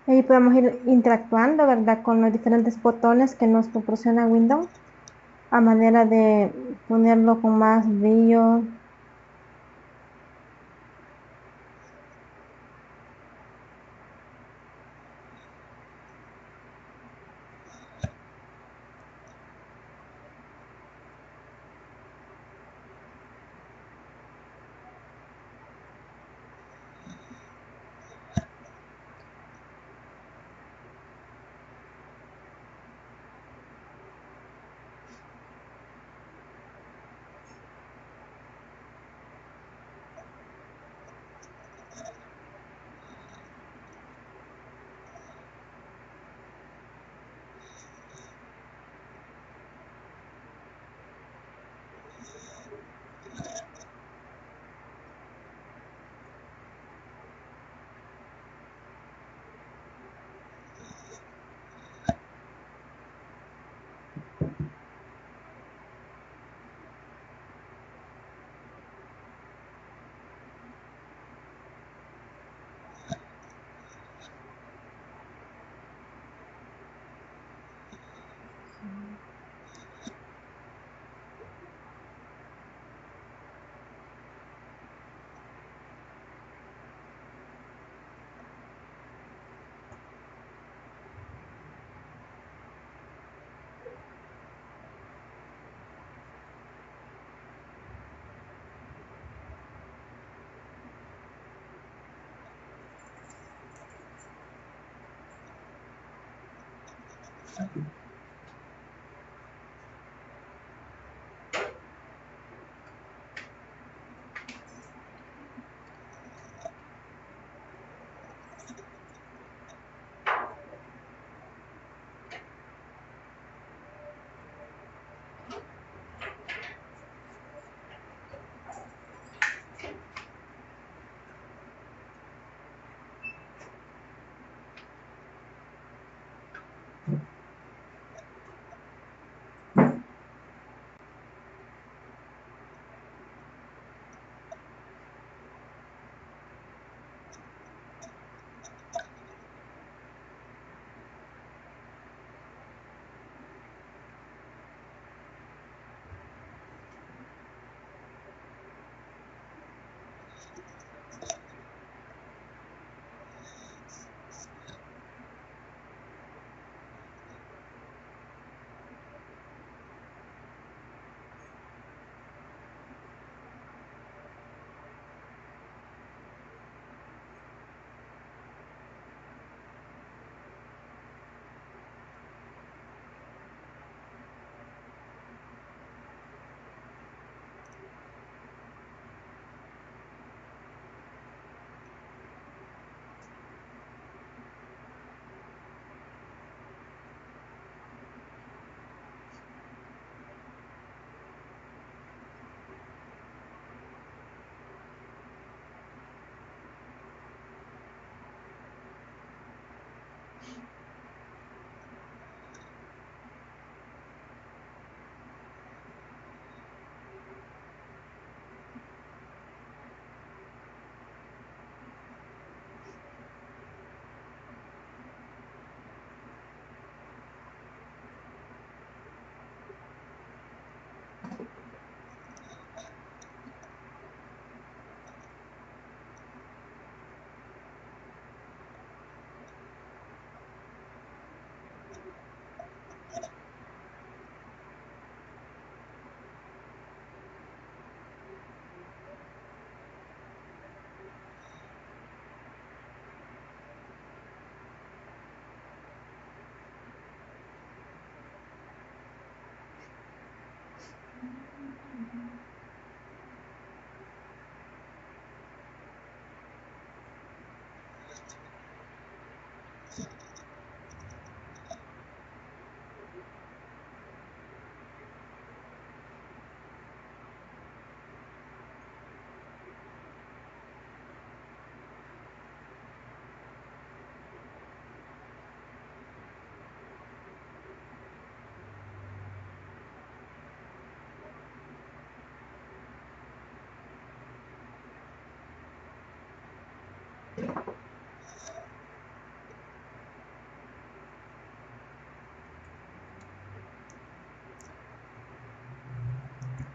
Ahí podemos ir interactuando, ¿verdad? Con los diferentes botones que nos proporciona Windows, a manera de ponerlo con más brillo.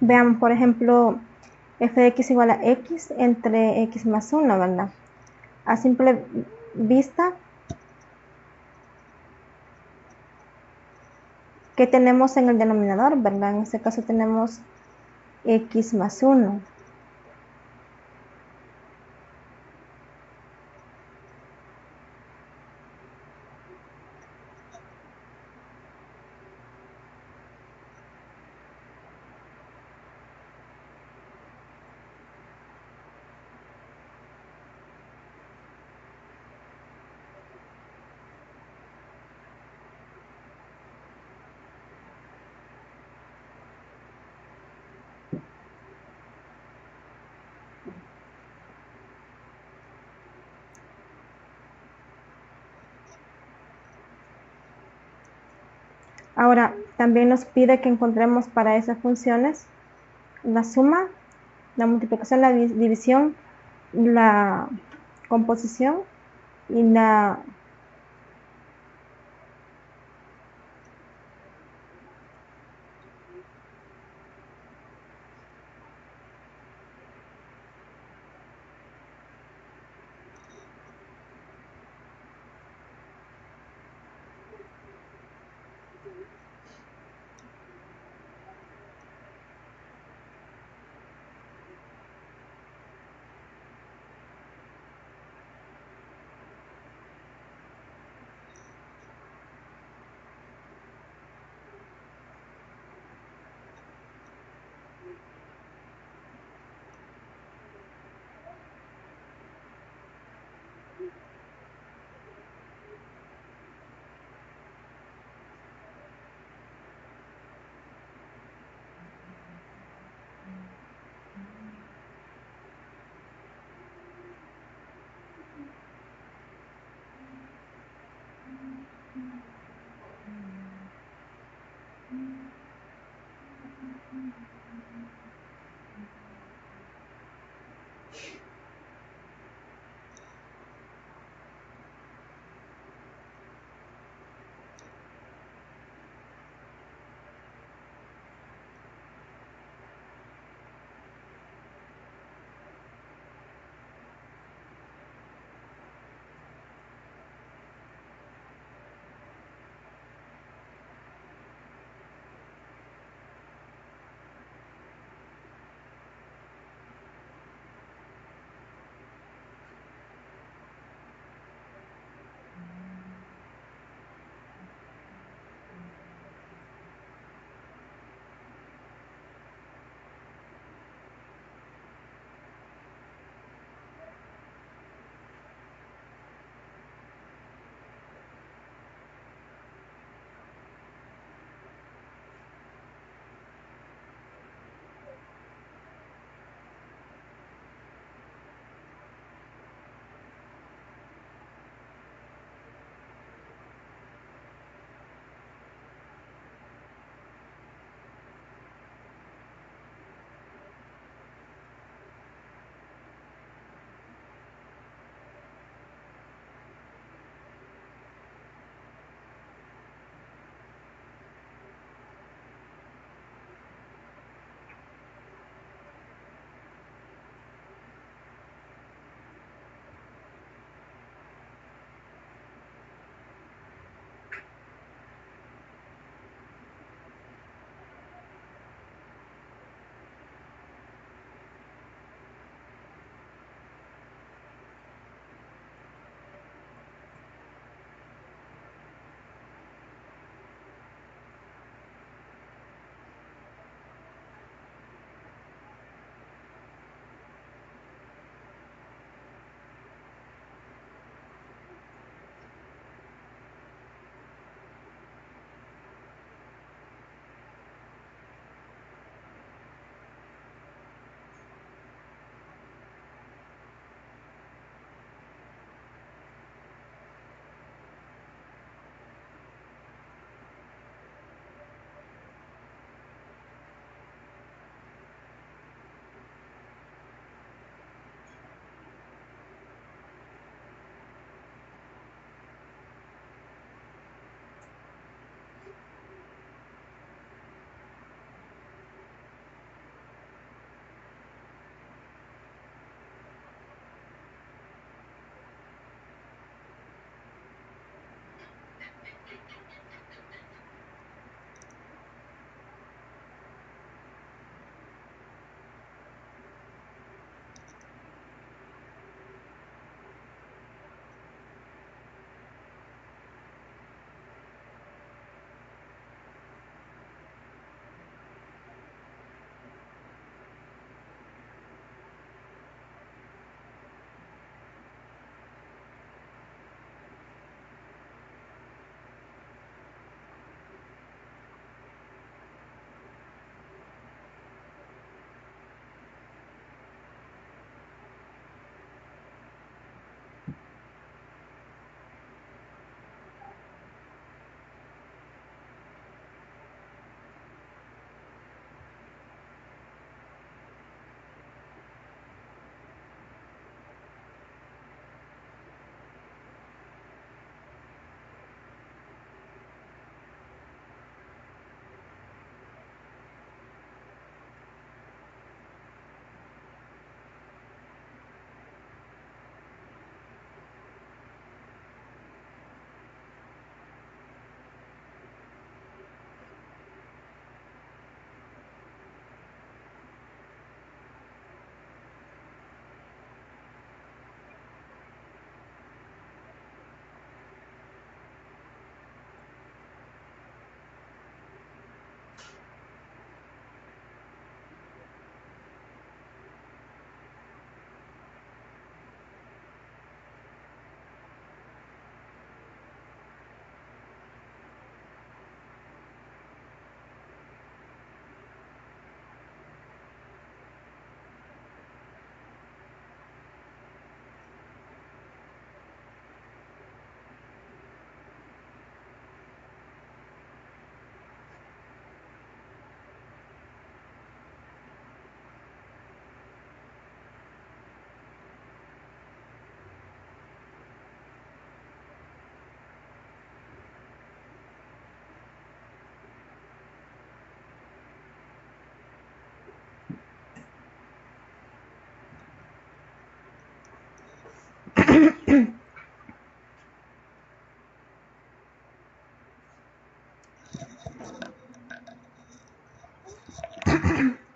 Veamos, por ejemplo, f de x igual a x entre x más 1, ¿verdad? A simple vista, ¿qué tenemos en el denominador, verdad? En este caso tenemos x más 1. Ahora, también nos pide que encontremos para esas funciones la suma, la multiplicación, la división, la composición y la...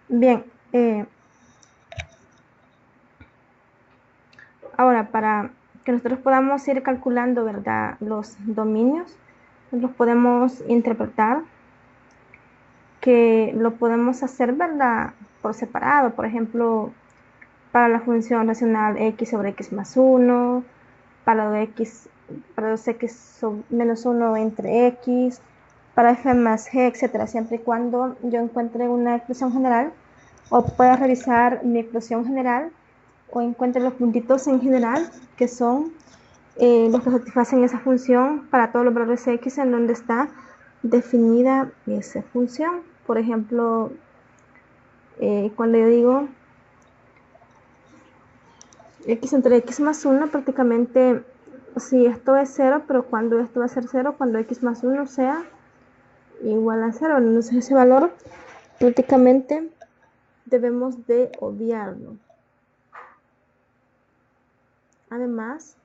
Bien, ahora para que nosotros podamos ir calculando, ¿verdad?, los dominios, los podemos interpretar que lo podemos hacer, ¿verdad?, por separado. Por ejemplo, para la función racional x sobre x más 1, para los x menos 1 entre x, para f más g, etcétera, siempre y cuando yo encuentre una expresión general o pueda revisar mi expresión general o encuentre los puntitos en general que son los que satisfacen esa función para todos los valores x en donde está definida esa función. Por ejemplo, cuando yo digo x entre x más 1, prácticamente si esto es 0, pero cuando esto va a ser 0, cuando x más 1 sea igual a 0, entonces ese valor prácticamente debemos de obviarlo. Además,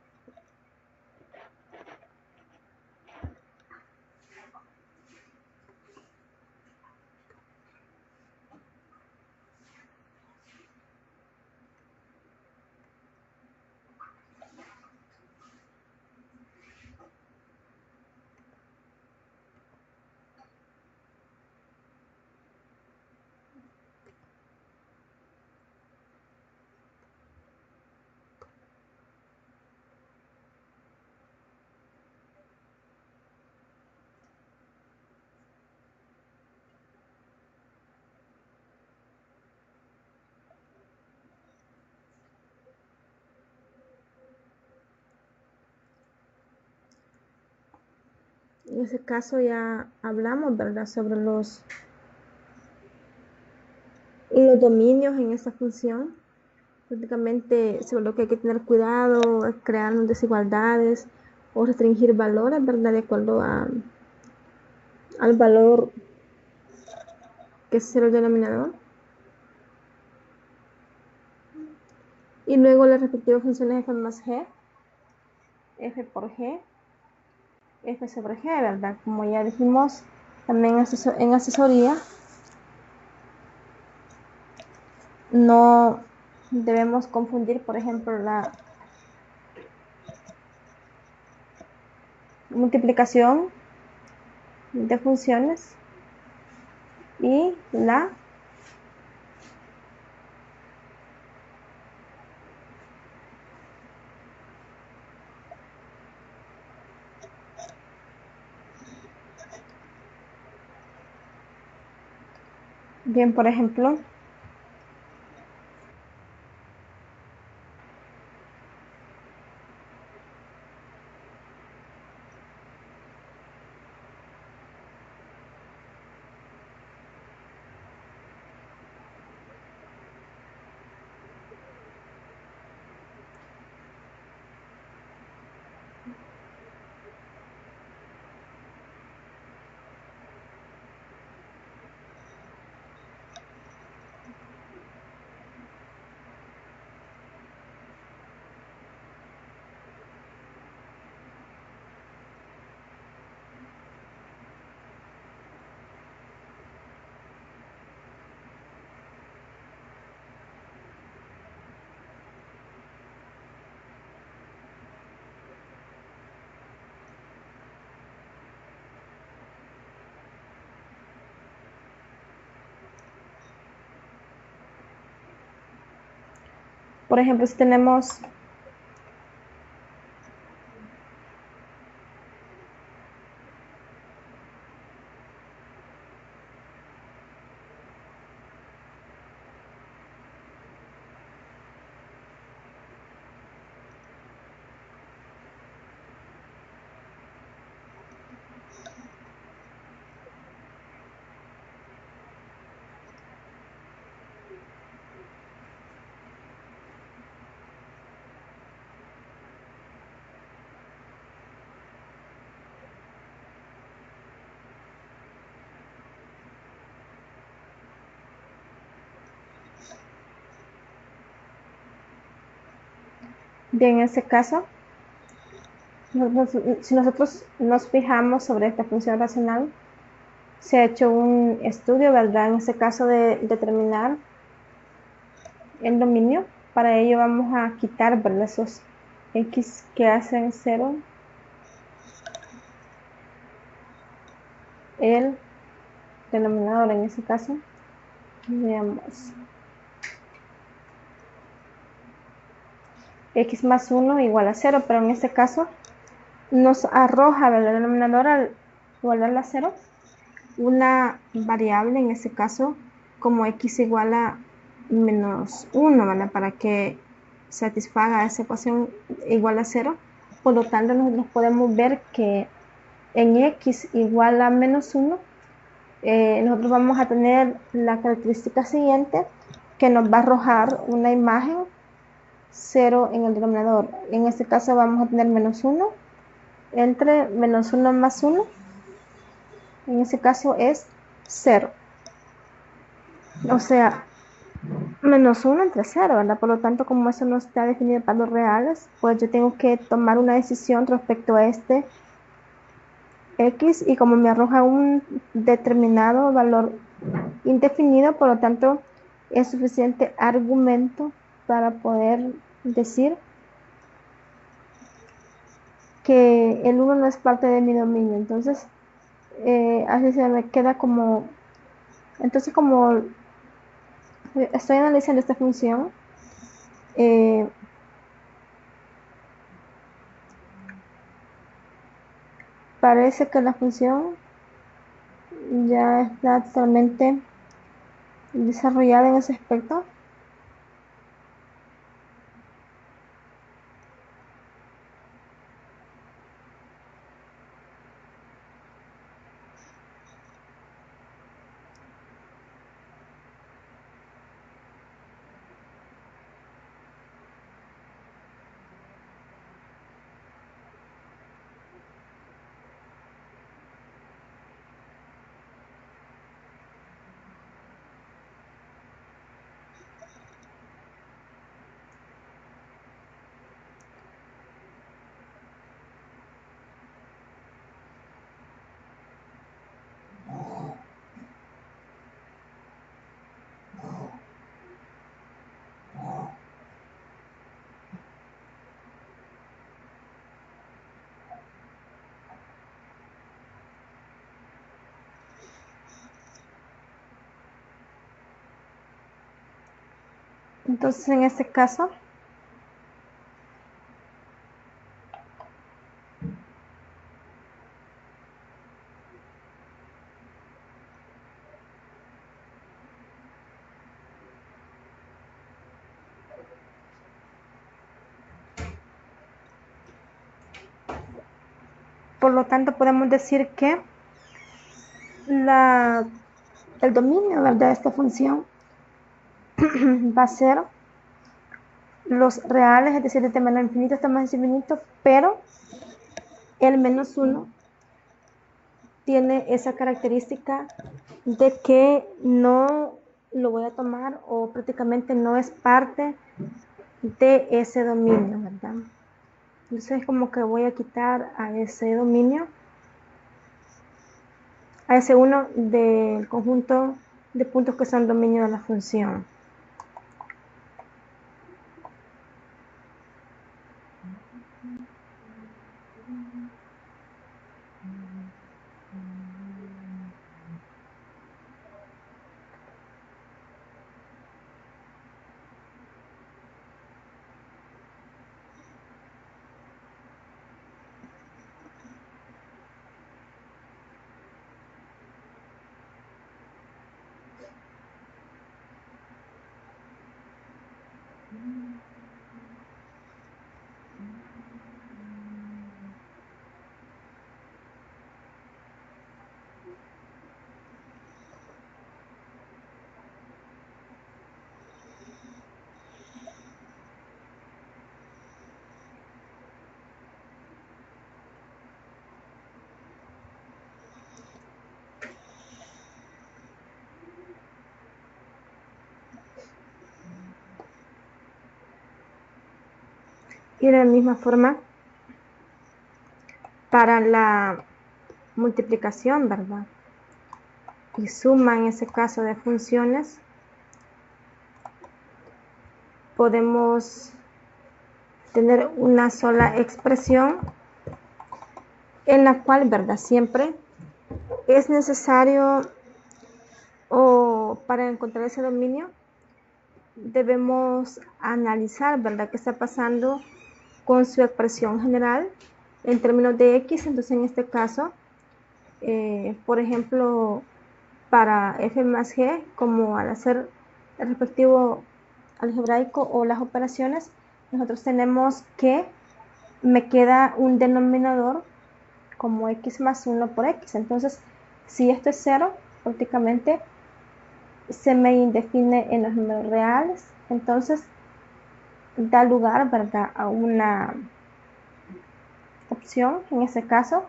en ese caso ya hablamos, ¿verdad?, sobre los dominios en esta función. Prácticamente sobre lo que hay que tener cuidado, crear desigualdades o restringir valores, ¿verdad?, de acuerdo al valor que es el denominador. Y luego las respectivas funciones f más g, f por g, f sobre g, ¿verdad? Como ya dijimos también en asesoría, no debemos confundir, por ejemplo, la multiplicación de funciones y la bien, por ejemplo, si tenemos Bien, en este caso, si nosotros nos fijamos sobre esta función racional, se ha hecho un estudio, ¿verdad? En este caso de determinar el dominio. Para ello vamos a quitar, ¿verdad? Esos x que hacen 0, el denominador en este caso. Veamos. X más 1 igual a 0, pero en este caso nos arroja, ¿verdad? El denominador al igualar a 0, una variable, en este caso, como x igual a menos 1, ¿verdad? Para que satisfaga esa ecuación igual a 0. Por lo tanto, nosotros podemos ver que en x igual a menos 1, nosotros vamos a tener la característica siguiente, que nos va a arrojar una imagen 0 en el denominador. En este caso vamos a tener menos 1 entre menos 1 más 1. En este caso es 0. O sea, menos 1 entre 0, ¿verdad? Por lo tanto, como eso no está definido para los reales, pues yo tengo que tomar una decisión respecto a este x, y como me arroja un determinado valor indefinido, por lo tanto, es suficiente argumento para poder decir que el 1 no es parte de mi dominio. Entonces, así se me queda como, entonces como estoy analizando esta función, eh, parece que la función ya está totalmente desarrollada en ese aspecto. Entonces, en este caso, por lo tanto, podemos decir que el dominio, ¿verdad?, de esta función va a ser los reales, es decir, desde menos infinito hasta más infinito, pero el menos 1 tiene esa característica de que no lo voy a tomar, o prácticamente no es parte de ese dominio, ¿verdad? Entonces, como que voy a quitar a ese dominio, a ese uno del conjunto de puntos que son dominio de la función. Y de la misma forma, para la multiplicación, ¿verdad? Y suma en ese caso de funciones, podemos tener una sola expresión en la cual, ¿verdad? Siempre es necesario, o para encontrar ese dominio, debemos analizar, ¿verdad?, qué está pasando con su expresión general en términos de X. Entonces, en este caso, por ejemplo, para f más g, como al hacer el respectivo algebraico o las operaciones, nosotros tenemos que me queda un denominador como x más 1 por x. Entonces, si esto es 0, prácticamente se me indefine en los números reales. Entonces, da lugar, ¿verdad?, a una opción, en este caso,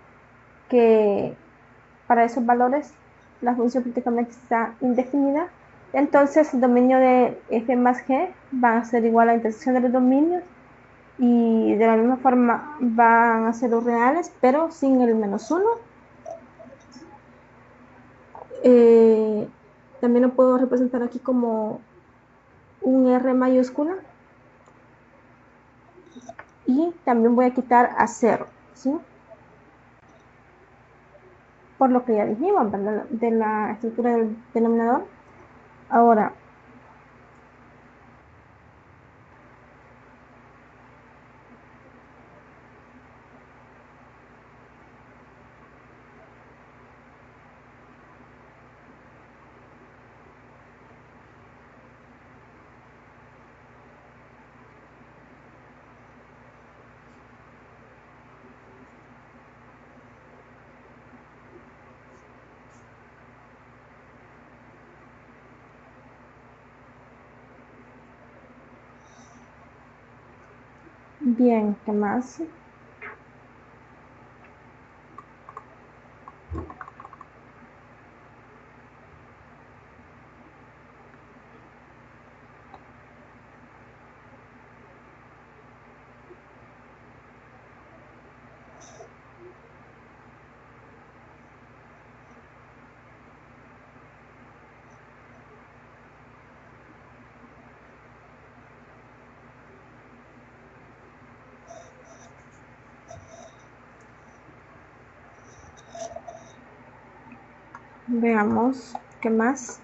que para esos valores la función prácticamente está indefinida. Entonces, el dominio de f más g va a ser igual a la intersección de los dominios, y de la misma forma van a ser los reales, pero sin el menos 1. Eh, También lo puedo representar aquí como un R mayúscula, y también voy a quitar a 0, ¿sí? Por lo que ya dijimos, ¿verdad?, de la estructura del denominador. Ahora, bien, ¿qué más? Veamos, ¿qué más?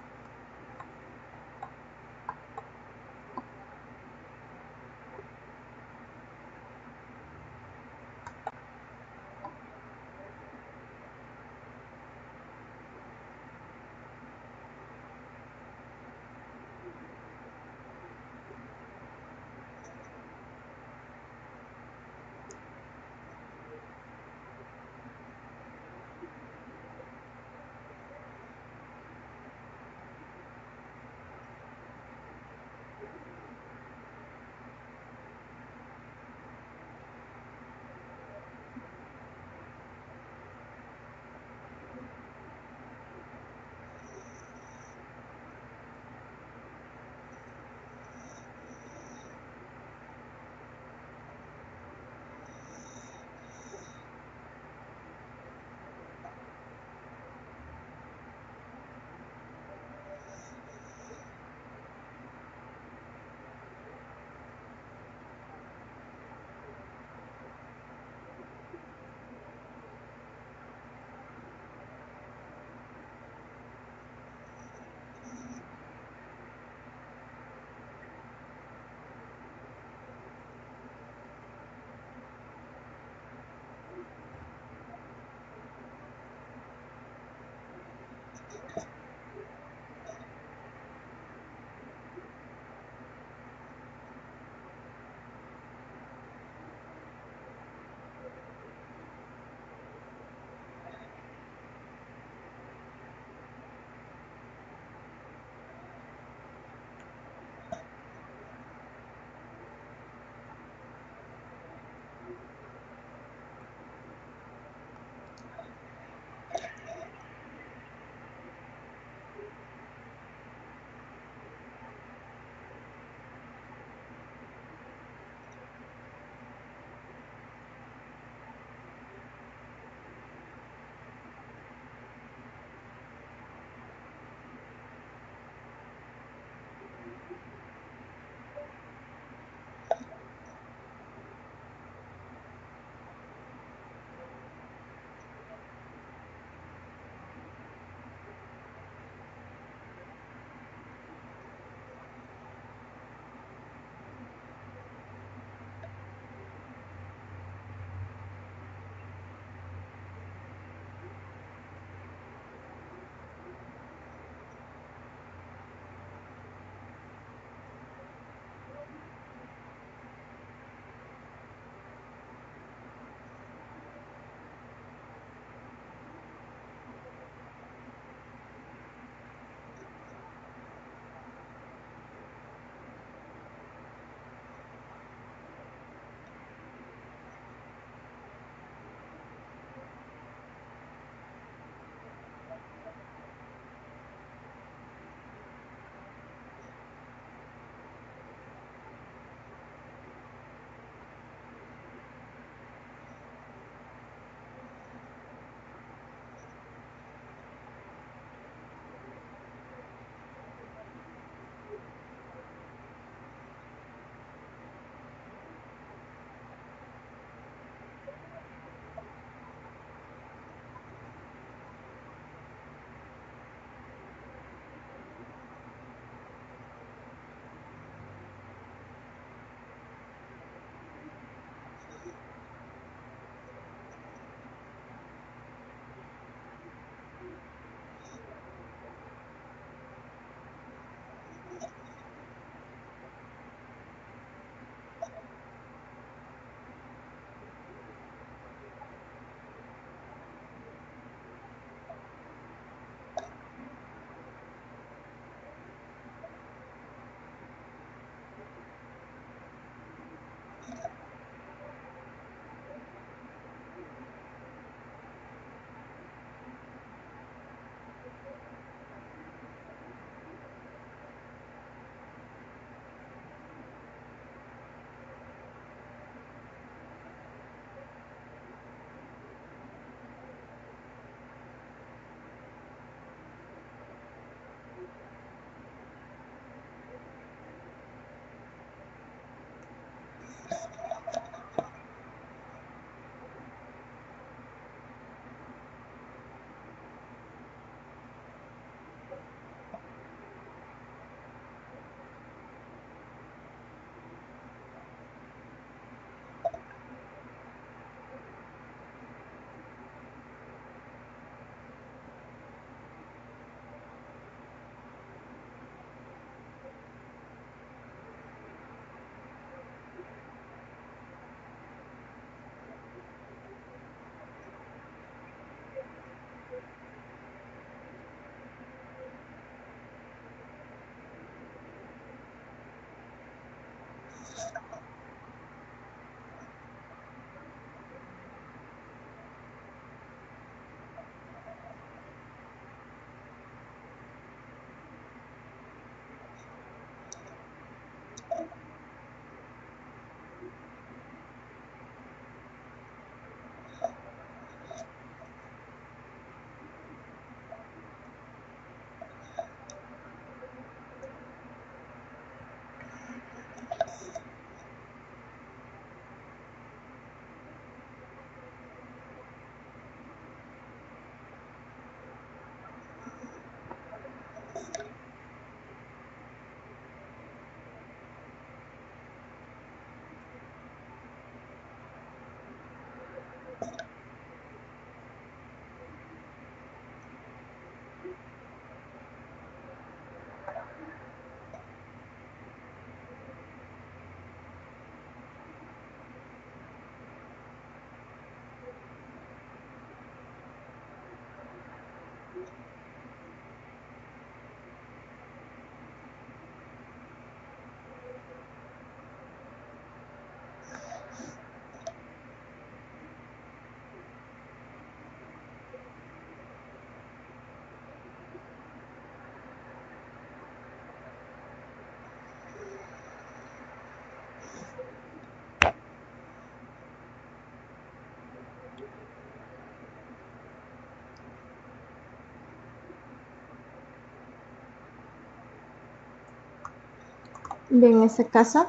Bien, en ese caso,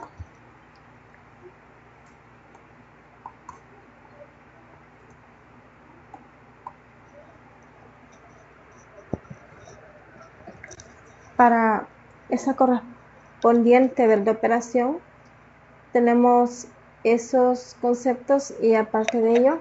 para esa correspondiente verde operación, tenemos esos conceptos y aparte de ello,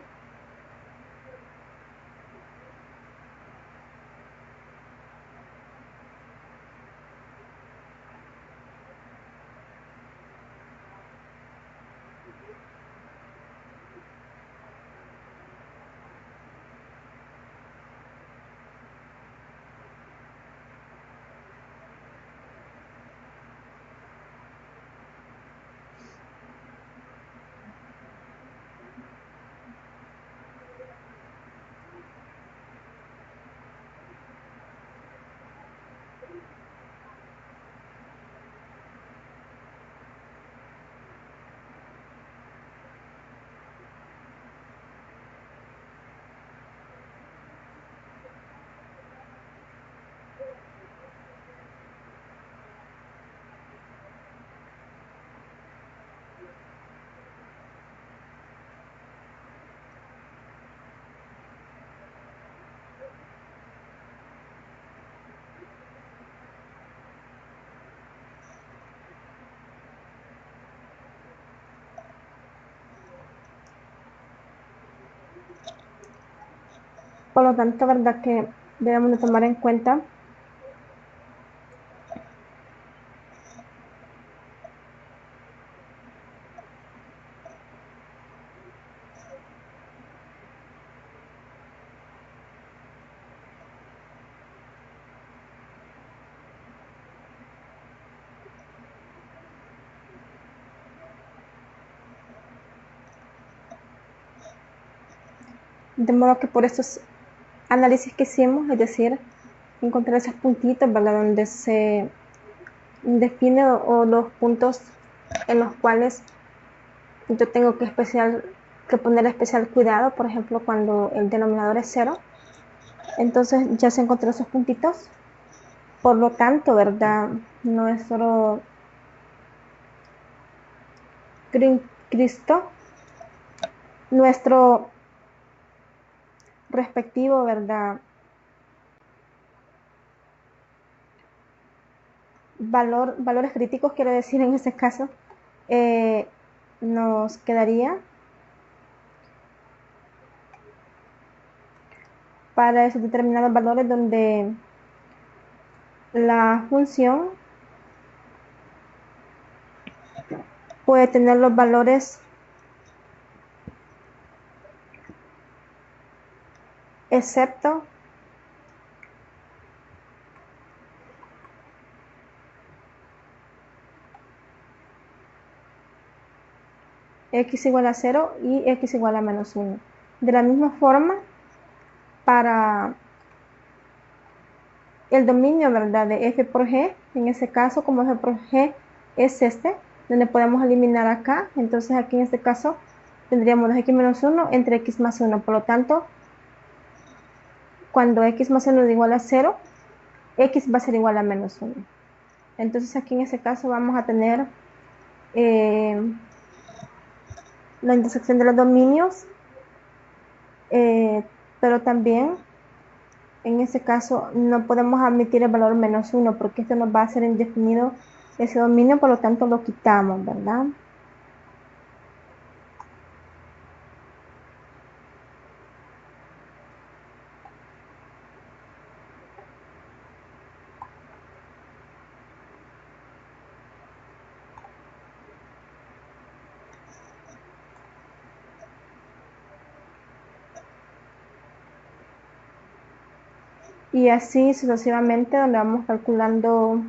por lo tanto, verdad que debemos de tomar en cuenta de modo que por estos análisis que hicimos, es decir, encontrar esos puntitos, ¿verdad? Donde se define o los puntos en los cuales yo tengo que poner especial cuidado, por ejemplo, cuando el denominador es cero. Entonces ya se encontró esos puntitos. Por lo tanto, ¿verdad? Nuestro Cristo, nuestro respectivo, ¿verdad? Valores críticos, quiero decir en este caso, eh, nos quedaría para esos determinados valores donde la función puede tener los valores excepto x igual a 0 y x igual a menos 1. De la misma forma, para el dominio, ¿verdad? De f por g, en ese caso, como f por g es este, donde podemos eliminar acá, entonces aquí en este caso tendríamos 2x menos 1 entre x más 1. Por lo tanto, cuando x más 1 es igual a 0, x va a ser igual a menos 1. Entonces aquí en este caso vamos a tener la intersección de los dominios, pero también en este caso no podemos admitir el valor menos 1 porque esto nos va a hacer indefinido ese dominio, por lo tanto lo quitamos, ¿verdad? Y así sucesivamente, donde vamos calculando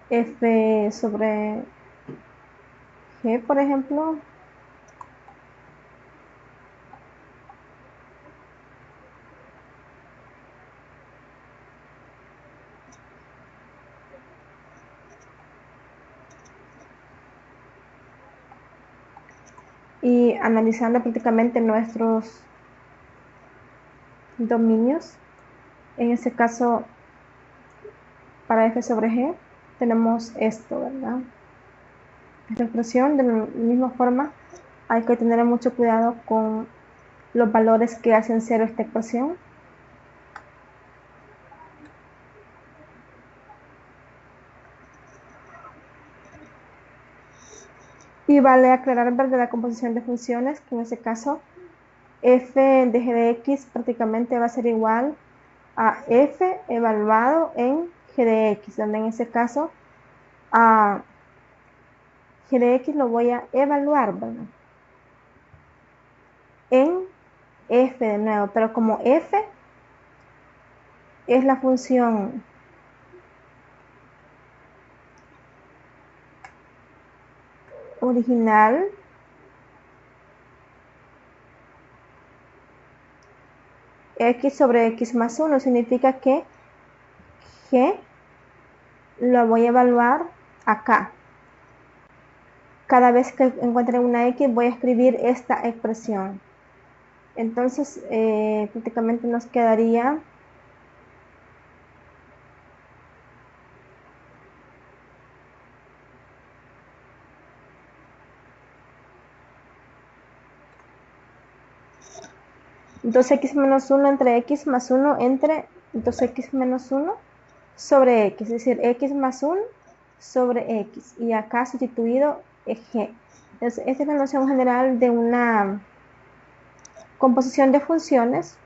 f sobre g, por ejemplo. Y analizando prácticamente nuestros dominios, en este caso para f sobre g, tenemos esto, ¿verdad? Esta expresión, de la misma forma, hay que tener mucho cuidado con los valores que hacen cero esta expresión. Y vale aclarar, ¿verdad?, la composición de funciones, que en este caso f de g de x prácticamente va a ser igual a f evaluado en g de x, donde en este caso a g de x lo voy a evaluar, ¿verdad?, en f de nuevo, pero como f es la función original, x sobre x más 1 significa que g lo voy a evaluar acá. Cada vez que encuentre una x voy a escribir esta expresión. Entonces prácticamente nos quedaría dos x menos 1 entre x más 1 entre 2x menos 1 sobre x, es decir, x más 1 sobre x, y acá sustituido g. Entonces, esta es la noción general de una composición de funciones.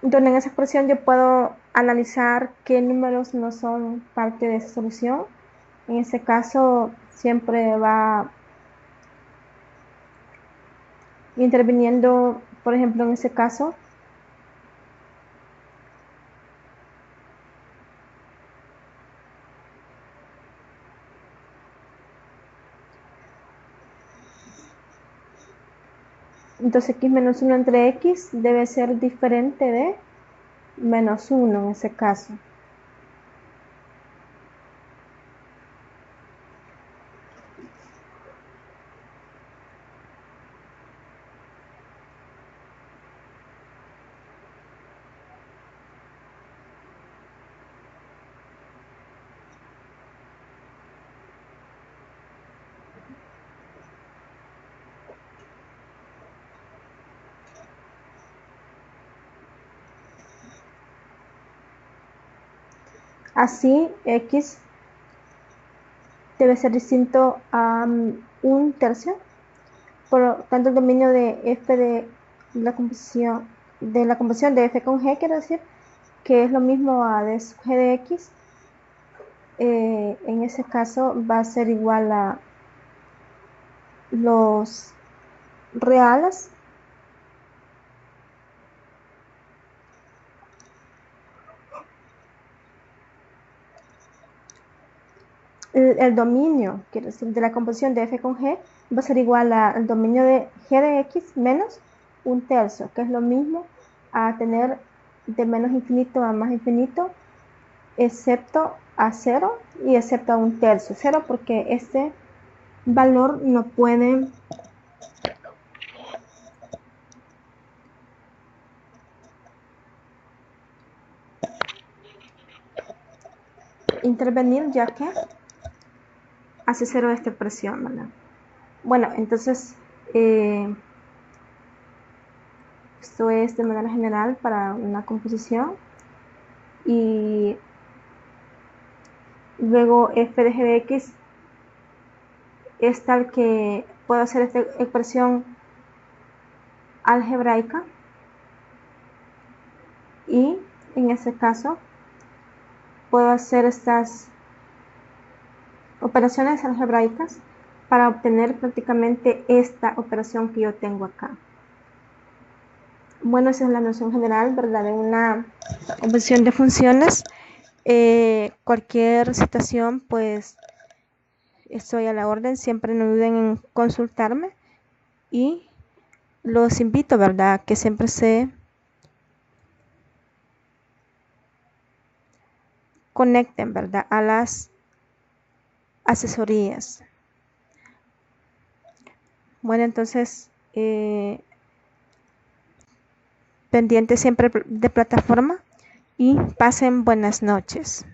Donde en esa expresión yo puedo analizar qué números no son parte de esa solución. En ese caso siempre va interviniendo, por ejemplo, en ese caso, entonces x menos 1 entre x debe ser diferente de menos 1 en ese caso. Así, x debe ser distinto a 1/3. Por lo tanto, el dominio de f de la composición de f con g quiere decir que es lo mismo a de g de x. En ese caso va a ser igual a los reales el dominio, quiere decir, de la composición de f con g va a ser igual al dominio de g de x menos 1/3, que es lo mismo a tener de menos infinito a más infinito, excepto a 0 y excepto a 1/3. 0 porque este valor no puede intervenir, ya que hace 0 esta expresión, ¿verdad? Bueno, entonces esto es de manera general para una composición, y luego f de g de x es tal que puedo hacer esta expresión algebraica, y en ese caso puedo hacer estas operaciones algebraicas para obtener prácticamente esta operación que yo tengo acá. Bueno, esa es la noción general, ¿verdad?, de una composición de funciones. Cualquier situación, pues estoy a la orden, siempre no duden en consultarme, y los invito, ¿verdad?, que siempre se conecten, ¿verdad?, a las asesorías. Bueno, entonces pendientes siempre de plataforma y pasen buenas noches.